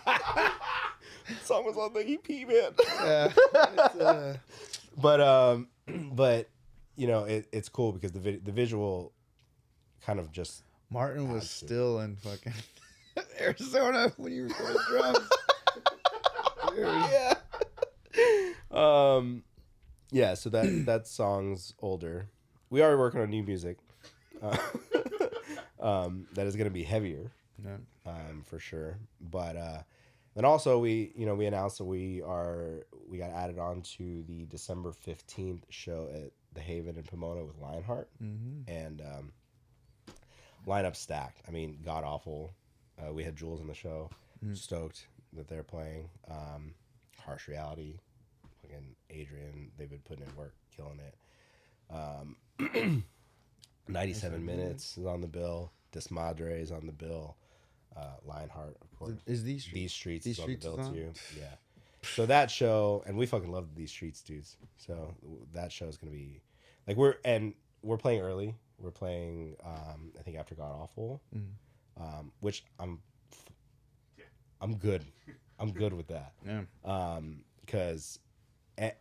song was on the EP, man. Yeah. But you know, it's cool because the visual kind of just Martin was still in fucking Arizona when you recorded drums. Yeah. Yeah, so that song's older. We are working on new music. That is going to be heavier. Yeah. For sure. But then also we announced that we got added on to the December 15th show at the Haven in Pomona with Lionheart. And lineup stacked. I mean, god awful. We had Jules in the show. Stoked that they're playing. Harsh Reality. Fucking Adrian, they've been putting in work, killing it. 97 Minutes is on the bill. Desmadre is on the bill. Lionheart, of course. Is These Streets These is on the Streets bill is on? too. Yeah. So that show, and we fucking love These Streets dudes. So that show is gonna be like we're playing early. We're playing I think after God Awful, which I'm good. I'm good with that. Yeah. Because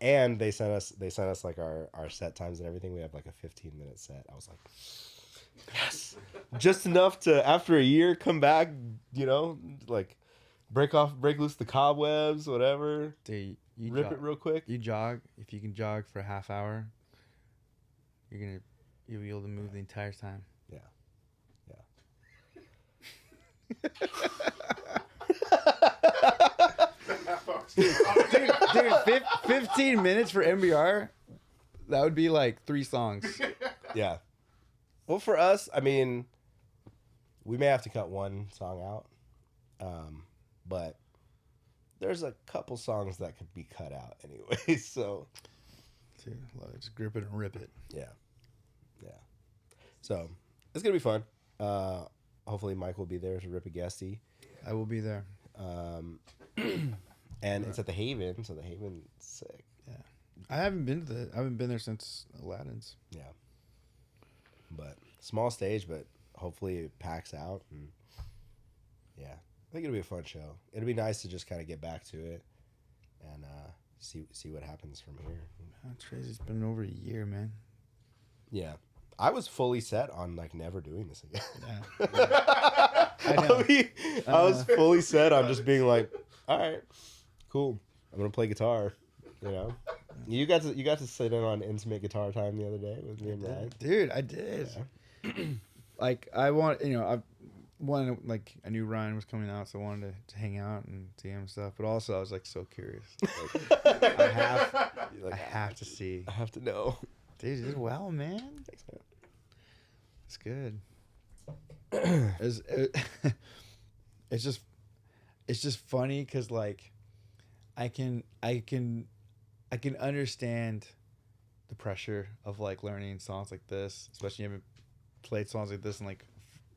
and they sent us like our set times and everything. We have like a 15-minute set. I was like, yes, just enough to after a year come back, you know, like break loose the cobwebs, whatever. Dude, you rip it real quick. You jog. If you can jog for a half hour, you'll be able to move the entire time. Yeah. Dude, 15 minutes for MBR, that would be like 3 songs. Yeah. Well, for us, I mean, we may have to cut one song out. But there's a couple songs that could be cut out anyway. So Dude, just grip it and rip it. yeah. So it's gonna be fun. Hopefully Mike will be there to rip a guestie. I will be there. And it's at the Haven, so the Haven's sick. Yeah, I haven't been there since Aladdin's. Yeah. But small stage, but hopefully it packs out. And yeah, I think it'll be a fun show. It'll be nice to just kind of get back to it and see what happens from here. That's crazy. It's been over a year, man. Yeah. I was fully set on like never doing this again. Yeah. I know. I was fully set on just being like, all right, cool. I'm gonna play guitar. You know, you got to sit in on intimate guitar time the other day with me and Ryan. Dude, I did. Yeah. Like I knew Ryan was coming out, so I wanted to hang out and see him and stuff. But also, I was like so curious. Like, I have to see. I have to know. Dude, you did well, man. Thanks, man. It's good. It's just funny because like I can understand the pressure of like learning songs like this, especially you haven't played songs like this in like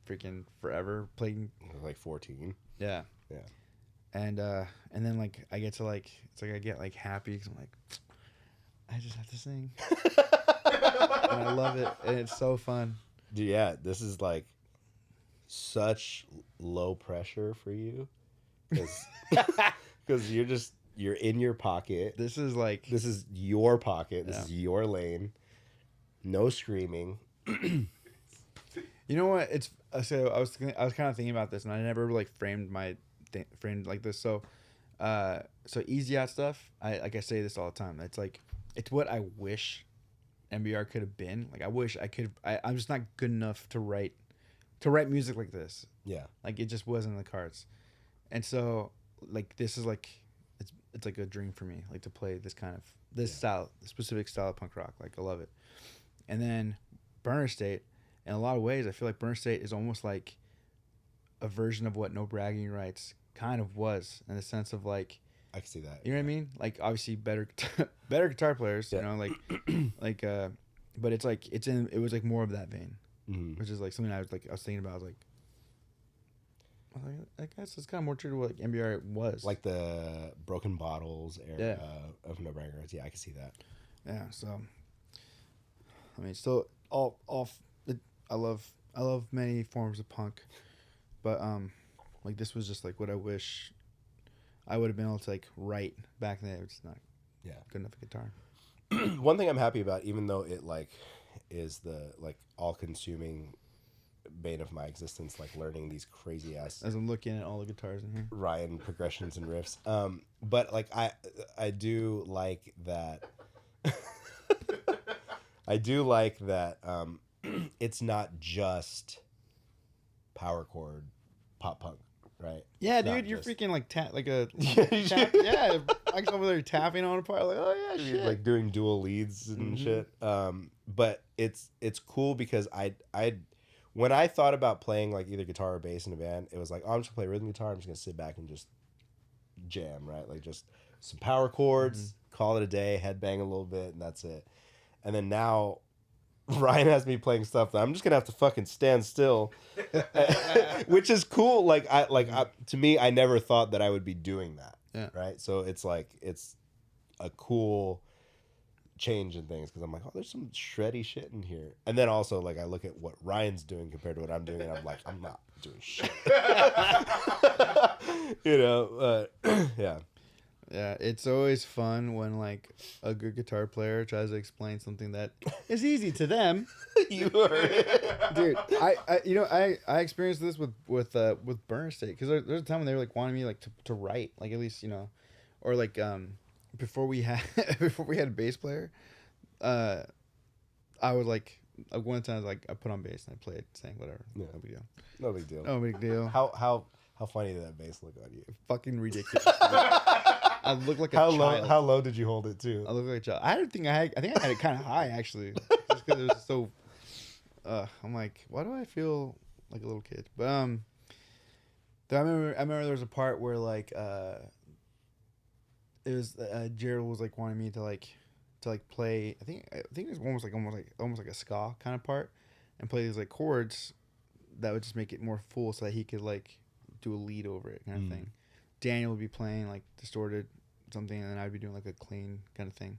freaking forever. Playing Like 14. yeah. And then like I get to like it's like I get like happy because I'm like I just have to sing and I love it and it's so fun. Dude, yeah, this is like such low pressure for you because you're in your pocket. This is your pocket. This Yeah. is your lane. No screaming. You know what? It's so I was kind of thinking about this, and I never like framed like this. So easy out stuff. I say this all the time. It's like it's what I wish MBR could have been. Like I wish I could. I'm just not good enough to write music like this. Yeah. Like it just wasn't in the cards, and so like this is like it's like a dream for me. Like to play this kind of style, the specific style of punk rock. Like I love it. And then Burner State. In a lot of ways, I feel like Burner State is almost like a version of what No Bragging Rights kind of was, in the sense of like, I can see that. you know what I mean? Like obviously better guitar players, Yeah. you know, but it's like it was like more of that vein, Mm-hmm. which is like something I was thinking about. I was like, I guess it's kind of more true to what like MBR was. Like the Broken Bottles era of No Braggers. Yeah, I can see that. Yeah, so I mean, still I love many forms of punk, but like this was just like what I wish I would have been able to like write back then. It's not good enough a guitar. One thing I'm happy about, even though it like is the like all-consuming bane of my existence, like learning these crazy ass As I'm looking at all the guitars in here. Ryan progressions and riffs. But like I do like that. I do like that. It's not just power chord pop punk, right? Yeah, Not dude, you're just- freaking like tap. Yeah, Yeah, I was over there tapping on a part. Like, oh yeah, shit. like doing dual leads and shit. But it's cool because I when I thought about playing like either guitar or bass in a band, it was like, oh, I'm just gonna play rhythm guitar. I'm just gonna sit back and just jam, right? Like just some power chords, call it a day, headbang a little bit, and that's it. And then now Ryan has me playing stuff that I'm just gonna have to fucking stand still, which is cool. Like to me, I never thought that I would be doing that. Yeah. Right. So it's like it's a cool change in things because I'm like, oh, there's some shreddy shit in here. And then also like I look at what Ryan's doing compared to what I'm doing, and I'm like, I'm not doing shit. You know. Yeah. Yeah, it's always fun when like a good guitar player tries to explain something that is easy to them. You heard it. Dude, I experienced this with Burner State because there's a time when they were like wanting me like to write, like at least or like before we had a bass player, I would like one time like I put on bass and I played, sang whatever. Yeah. No big deal. No big deal. No big deal. How funny did that bass look on you? Fucking ridiculous. I look like a How child. how low did you hold it to? I look like a child. I think I had it kind of high actually, just because it was so. I'm like, why do I feel like a little kid? But I remember there was a part where like it was Jared was like wanting me to play. I think it was almost like a ska kind of part, and play these like chords that would just make it more full, so that he could like do a lead over it kind of thing. Daniel would be playing like distorted something, and then I'd be doing like a clean kind of thing.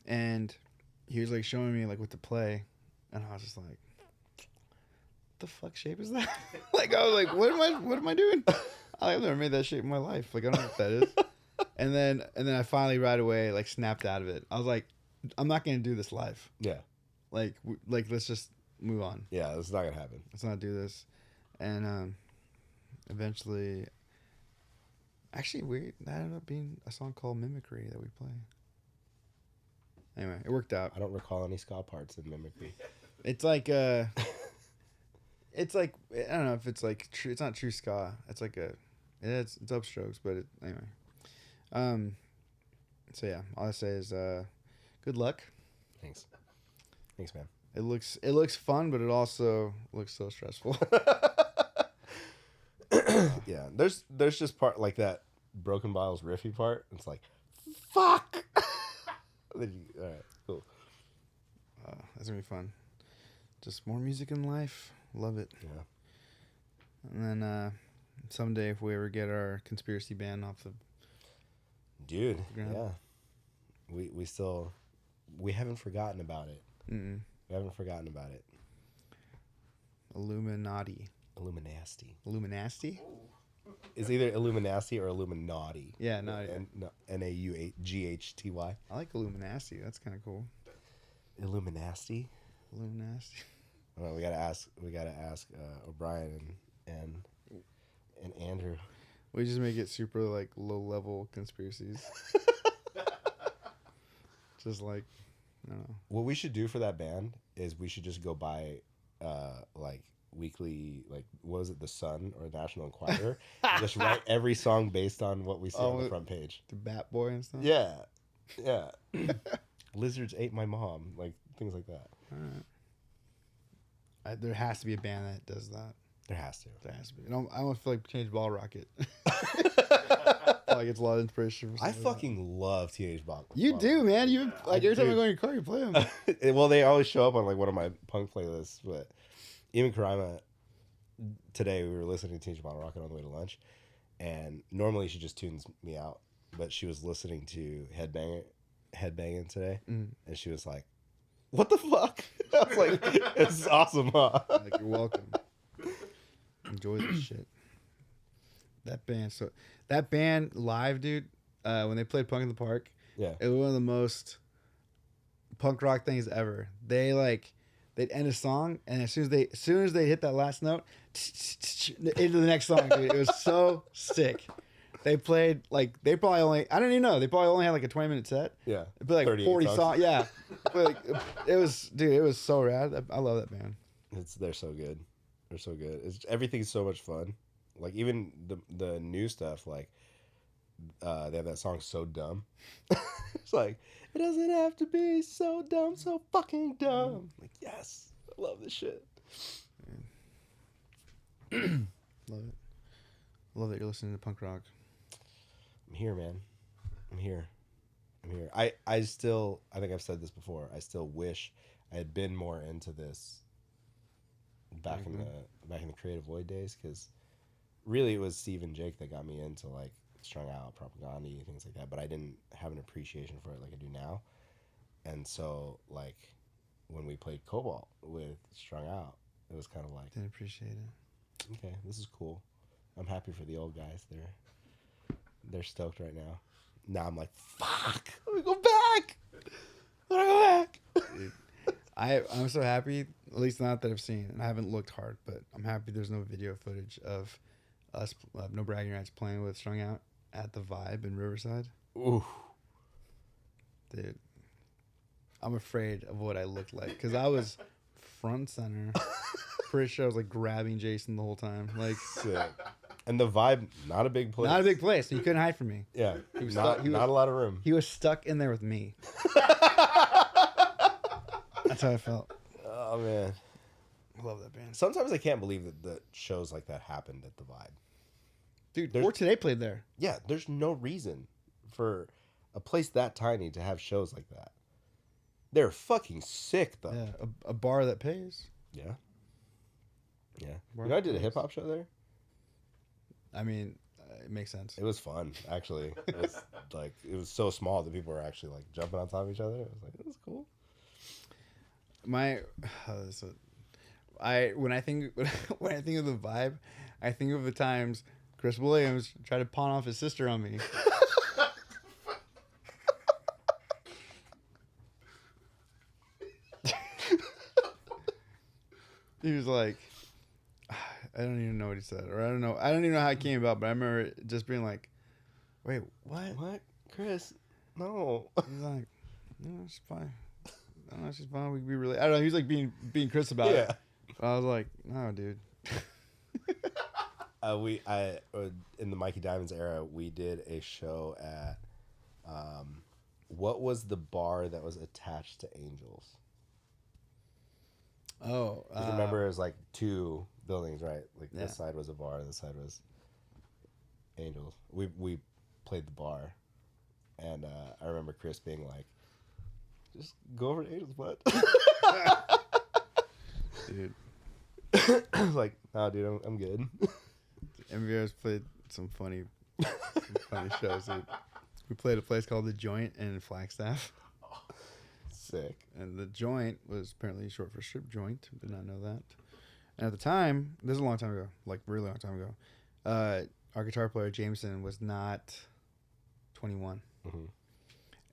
And he was like showing me like what to play, and I was just like, the fuck shape is that? Like I was like, what am I doing? I've never made that shape in my life. Like I don't know what that is. And then I finally right away like snapped out of it. I was like, I'm not gonna do this live. Yeah. Like let's just move on. Yeah, it's not gonna happen. Let's not do this. And eventually, actually, that ended up being a song called Mimicry that we play. Anyway, it worked out. I don't recall any ska parts in Mimicry. It's like it's like I don't know if it's like it's not true ska. It's like it's upstrokes, but anyway. So yeah, all I say is good luck. Thanks, man. It looks fun, but it also looks so stressful. Yeah, there's just part like that Broken Bottles riffy part. It's like, fuck. All right, cool. That's gonna be fun. Just more music in life. Love it. Yeah. And then someday, if we ever get our conspiracy ban off the Dude, ground. yeah. We haven't forgotten about it. Mm-mm. We haven't forgotten about it. Illuminati. Illuminati? It's either Illuminati or Illuminati. Yeah, no, yeah. Naughty. I like Illuminati. That's kind of cool. Illuminati? Illuminati. Well, we gotta ask O'Brien and Andrew. We just make it super like low level conspiracies. Just like, I don't know. What we should do for that band is we should just go buy like weekly, like what was it, The Sun or National Enquirer, just write every song based on what we see on the front page. The Bat Boy and stuff. Yeah. Lizards ate my mom, like things like that. All right. There has to be a band that does that. There has to. I almost feel like Change Ball Rocket. Like it's a lot of inspiration. I fucking love Teenage Bop. You do, man. You like every time I go in your car, you play them. Well, they always show up on like one of my punk playlists. But even Karima, today we were listening to Teenage Bottle Rocket on the way to lunch, and normally she just tunes me out, but she was listening to Headbanging today, and she was like, "What the fuck?" I was like, "It's awesome, huh?" Like you're welcome. Enjoy this shit. That band live, dude. When they played Punk in the Park, Yeah, it was one of the most punk rock things ever. They'd end a song, and as soon as they hit that last note, into the next song, dude. It was so sick. They played they probably only they probably only had like a 20-minute set. yeah. They played like 40 songs. Yeah, but it was so rad. I love that band. They're so good. They're so good. Everything's so much fun. Like even the new stuff, like they have that song "So Dumb." It's like, it doesn't have to be so dumb, so fucking dumb. Like, yes, I love this shit. Love it. Love that you're listening to punk rock. I'm here, man. I'm here. I still, I think I've said this before, I still wish I had been more into this back in the Creative Void days, because really it was Steve and Jake that got me into like Strung Out, Propaganda, things like that, but I didn't have an appreciation for it like I do now. And so like when we played Cobalt with Strung Out, it was kind of like, Didn't appreciate it. okay, this is cool. I'm happy for the old guys. They're stoked right now. Now I'm like, fuck, let me go back. Dude, I'm so happy, at least not that I've seen, and I haven't looked hard, but I'm happy there's no video footage of us, No Bragging Rights, playing with Strung Out at the Vibe in Riverside. Ooh. Dude, I'm afraid of what I looked like, because I was front center. Pretty sure I was like grabbing Jason the whole time. Like, Sick. And the Vibe, not a big place. not a big place, so you couldn't hide from me. Yeah, He was not stuck- he was- a lot of room. He was stuck in there with me. That's how I felt. Oh man. I love that band. Sometimes I can't believe that shows like that happened at the Vibe. Dude, There's- or today played there. Yeah, there's no reason for a place that tiny to have shows like that. They're fucking sick though. Yeah, a bar that pays. Yeah. Yeah. Bar You know, I that did a pays. hip hop show there. I mean, it makes sense. It was fun, actually. It was like it was so small that people were actually like jumping on top of each other. It was like it was cool. When I think when I think of the vibe, I think of the times Chris Williams tried to pawn off his sister on me. He was like, I don't even know what he said, or I don't even know how it came about, but I remember it just being like, wait, what? What, Chris? No. He's like, no, she's fine. No, she's fine. We can be really. I don't know. He was like being Chris about it. I was like, no, dude. In the Mikey Diamonds era, we did a show at, what was the bar that was attached to Angels? Oh, 'Cause remember, it was like two buildings, right? Like Yeah. this side was a bar, this side was Angels. We played the bar, and I remember Chris being like, "Just go over to Angels, bud." dude. I was like, "Nah, dude, I'm good." MVR's played some funny shows. Dude. We played a place called The Joint in Flagstaff. Sick. And The Joint was apparently short for strip joint. Did not know that. And at the time, this is a long time ago, like really long time ago, our guitar player, Jameson, was not 21. Mm-hmm.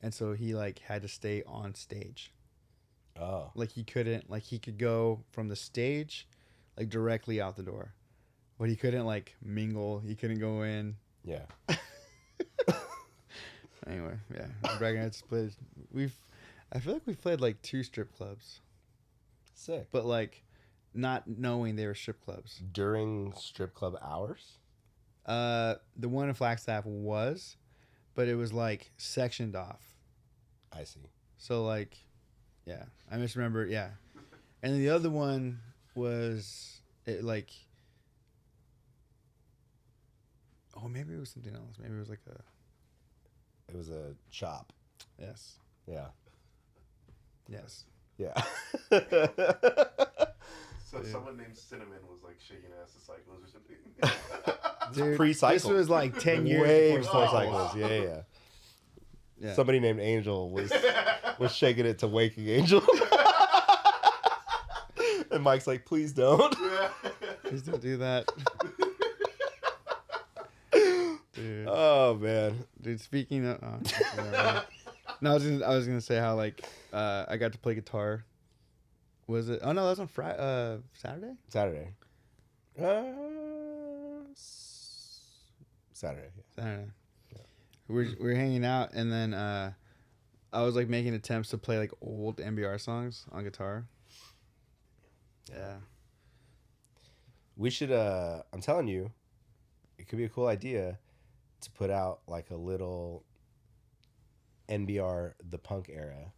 And so he like had to stay on stage. Oh, Like he couldn't, like he could go from the stage like directly out the door. But he couldn't like mingle. He couldn't go in. yeah. Anyway, yeah. Bragging Rights played. I feel like we've played like 2 strip clubs, Sick. but like not knowing they were strip clubs. During strip club hours? The one in Flagstaff was, but it was like sectioned off. I see. So like, yeah, I just remember, yeah. And then the other one was it like, oh, maybe it was something else. Maybe it was like a, It was a shop. yes, Yeah. yes. Yeah. So Dude. someone named Cinnamon was like shaking ass to cycles or something. Dude, Pre-cycle. this was like 10 years Way before before cycles. cycles. Yeah. Yeah. Somebody named Angel was shaking it to Waking Angel. And Mike's like, please don't. Please don't do that. Dude. Oh man. Dude, speaking of, no, I was gonna say how like I got to play guitar. Was it? Oh no, that was on Friday, Saturday. Saturday. Saturday. Yeah. Saturday. We're hanging out, and then I was like making attempts to play like old NBR songs on guitar. Yeah. We should. I'm telling you, it could be a cool idea to put out like a little NBR the punk era,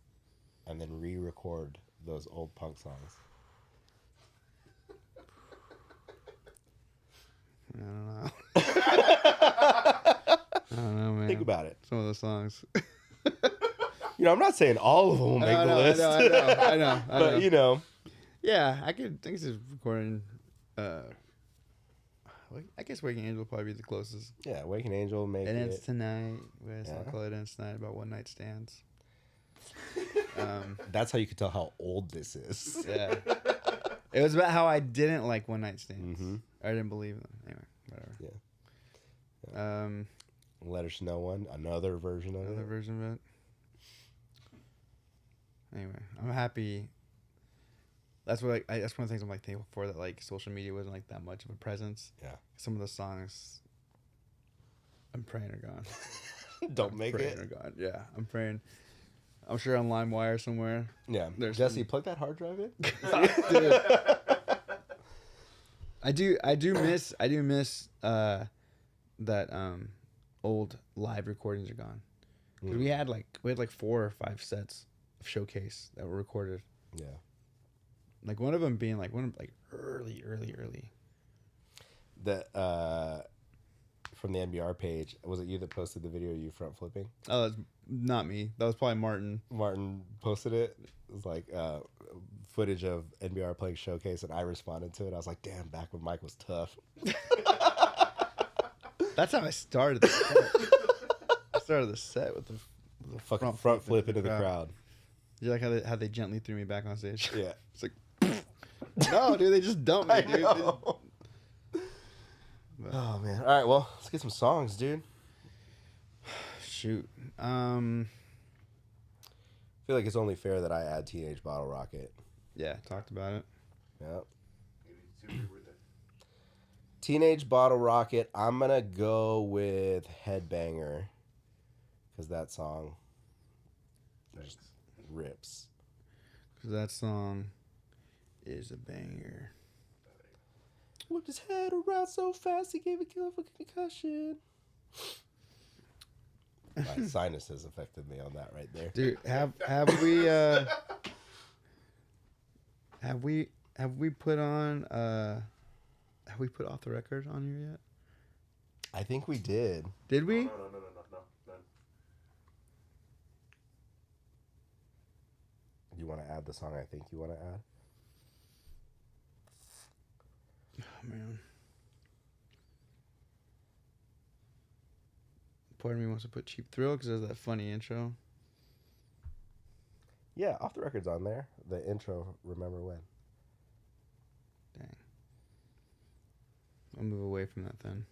and then re-record those old punk songs. I don't know. I don't know, man. Think about it. Some of those songs. You know, I'm not saying all of them will make the list. I know. But you know, Yeah, I think it's just recording. I guess Waking Angel will probably be the closest. yeah, Waking Angel make It ends it. tonight. I'll Yeah. call it ends tonight about one night stands. That's how you could tell how old this is. Yeah. It was about how I didn't like one night stands. Mhm. I didn't believe them. Anyway, whatever. Letters to No One, another version of Another it. version of it. Anyway, I'm happy. That's what that's one of the things I'm like thankful for, that like social media wasn't like that much of a presence. Yeah. Some of the songs I'm praying are gone. Don't make praying it. are gone. Yeah, I'm praying. I'm sure on LimeWire somewhere. Yeah. There's Jesse, some- plug that hard drive in. Dude. I do miss that old live recordings are gone. 'Cause we had like 4 or 5 sets of Showcase that were recorded. Yeah. Like one of them being like early. That from the NBR page. Was it you that posted the video of you front flipping? Oh, that's not me. That was probably Martin. Martin posted it. It was like footage of NBR playing Showcase, and I responded to it. I was like, damn, back when Mike was tough. That's how I started the set. I started the set with the Fucking front flip into the crowd. You like how they gently threw me back on stage? Yeah. It's like, no, dude, they just dumped me, I dude. know. Oh, man. All right, well, let's get some songs, dude. Shoot. I feel like it's only fair that I add Teenage Bottle Rocket. Yeah, talked about it. Yep. 82 your birthday. Teenage Bottle Rocket. I'm going to go with Headbanger. Because that song just rips. Because that song is a banger. Whipped his head around so fast he gave a killer for concussion. My sinuses affected me on that right there. Dude, have we put on have we put Off the Record on here yet? I think we did. Did we? No. You want to add the song I think you want to add? Oh, man. Part of me wants to put Cheap Thrill because there's that funny intro. Yeah, Off the Record's on there. The intro, Remember When. Dang. I'll move away from that then.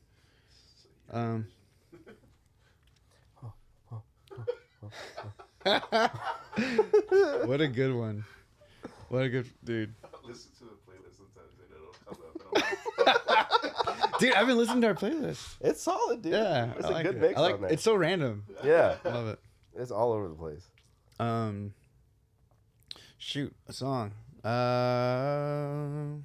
What a good one. What a good dude. Listen to the playlist sometimes and it'll come up. Dude, I've been listening to our playlist. It's solid, dude. Yeah. It's I a like good it. mix I like on there. it's so random. Yeah. Love it. It's all over the place. Shoot, a song. Man,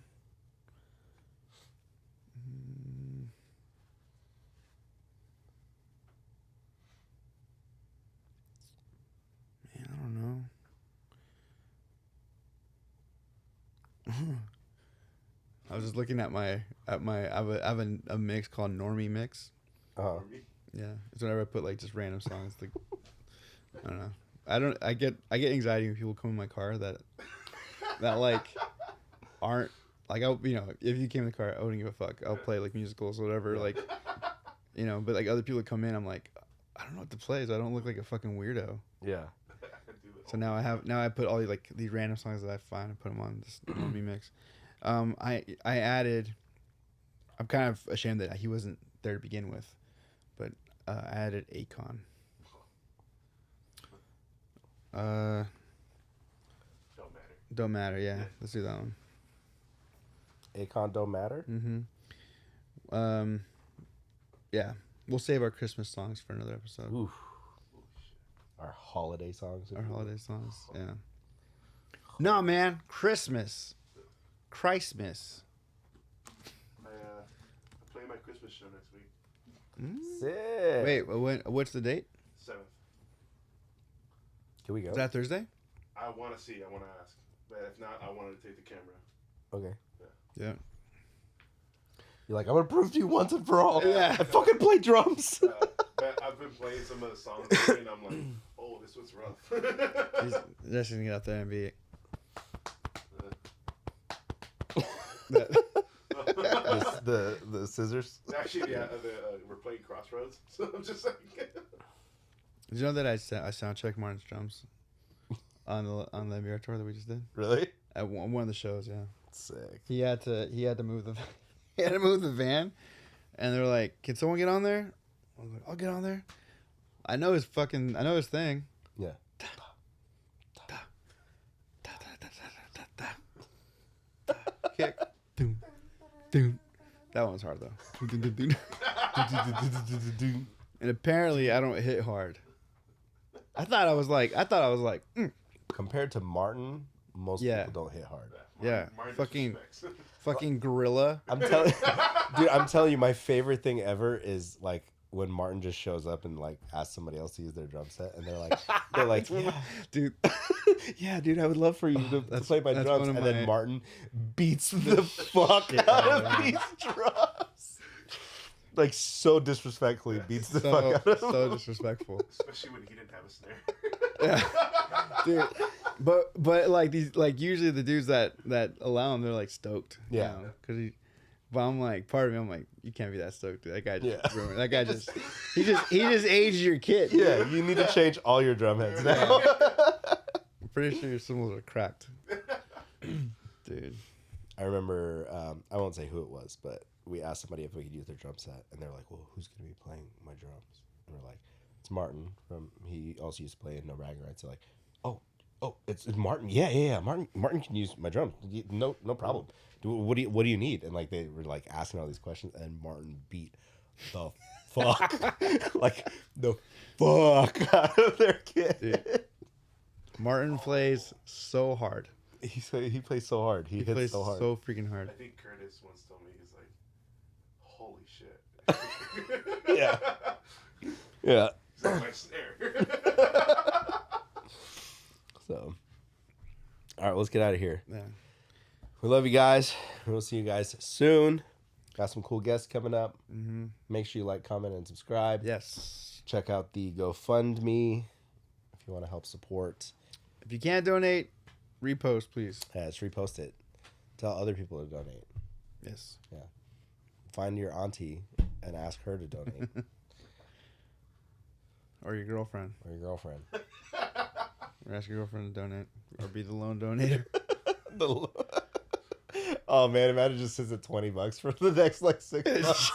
I don't know. I was just looking at I have a mix called Normie Mix. Uh-huh. Yeah, it's whenever I put like just random songs. Like I don't know. I get anxiety when people come in my car that like aren't like if you came in the car I wouldn't give a fuck. I'll play like musicals or whatever, like but like other people come in, I'm like I don't know what to play, so I don't look like a fucking weirdo. Yeah. So now I put all these random songs that I find and put them on this Normie Mix. I added. I'm kind of ashamed that he wasn't there to begin with, but I added Akon. Don't matter. Yeah, let's do that one. Akon Don't Matter? Mm-hmm. Yeah, we'll save our Christmas songs for another episode. Oof. Our holiday songs. Our holiday songs, yeah. No, man, Christmas. Christmas. I play my Christmas show next week. Sick. Wait, what's the date? 7th. Can we go? Is that Thursday? I want to see. I want to ask. But if not, I wanted to take the camera. Okay. Yeah. You're like, I'm going to prove to you once and for all. Yeah. I fucking play drums. But I've been playing some of the songs and I'm like, oh, this was rough. He's just gonna get out there and be. the scissors. Actually, yeah, we're playing Crossroads, so I'm just like. Did you know that I sound checked Martin's drums on the Mirror tour that we just did? Really? At one of the shows, yeah. Sick. He had to move the van, and they're like, "Can someone get on there?" I was like, "I'll get on there." I know his thing. Yeah. Kick. Doom. Doom. That one's hard though. And apparently I don't hit hard. I thought I was like. Compared to Martin, most people don't hit hard. Yeah. Mine Fucking gorilla. I'm telling you, my favorite thing ever is like when Martin just shows up and like asks somebody else to use their drum set, and they're like, yeah, Dude. yeah, dude, I would love for you to play my that's drums, one and of then my- Martin beats the fuck out of these drums. like so disrespectfully beats the fuck out of him. So disrespectful. Especially when he didn't have a snare. Yeah, dude. But like these, like usually the dudes that allow him, they're like stoked. Yeah. Because he. But I'm like, part of me, I'm like, you can't be that stoked, dude. That guy just, Yeah. that guy just, he just aged your kid. Yeah, you need to change all your drum heads now. I'm pretty sure your cymbals are cracked, dude. I remember, I won't say who it was, but we asked somebody if we could use their drum set, and they're like, "Well, who's gonna be playing my drums?" And we're like, "It's Martin from. He also used to play in No Bragging Rights." So like, "Oh, it's Martin. Yeah. Martin can use my drums. No problem. What do you need?" And like they were like asking all these questions, and Martin beat the fuck like the fuck out of their kid. Dude. Martin plays so hard. He plays so hard. He hits plays so hard. so freaking hard. I think Curtis once told me, he's like, holy shit. Yeah. Yeah. He's like, my snare. So, all right, let's get out of here. Yeah. We love you guys. We'll see you guys soon. Got some cool guests coming up. Mm-hmm. Make sure you like, comment, and subscribe. Yes. Check out the GoFundMe if you want to help support. If you can't donate, repost, please. Yeah, just repost it. Tell other people to donate. Yes. Yeah. Find your auntie and ask her to donate. Or your girlfriend. Or your girlfriend. Or ask your girlfriend to donate. Or be the lone donator. Oh man, imagine just sits at $20 for the next like 6 months.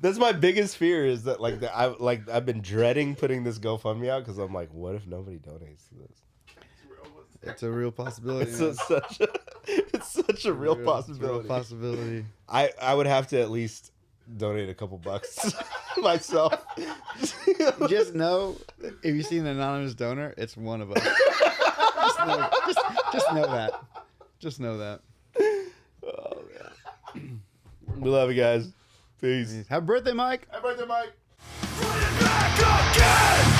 That's my biggest fear is that I've been dreading putting this GoFundMe out because I'm like, what if nobody donates to this? It's a real possibility. It's such a real possibility. It's a real possibility. I would have to at least donate a couple bucks myself. Just know, if you see an anonymous donor, it's one of us. Just know that. Just know that. Oh, man. We love you guys. Peace. Happy birthday, Mike. Happy birthday, Mike. Back again!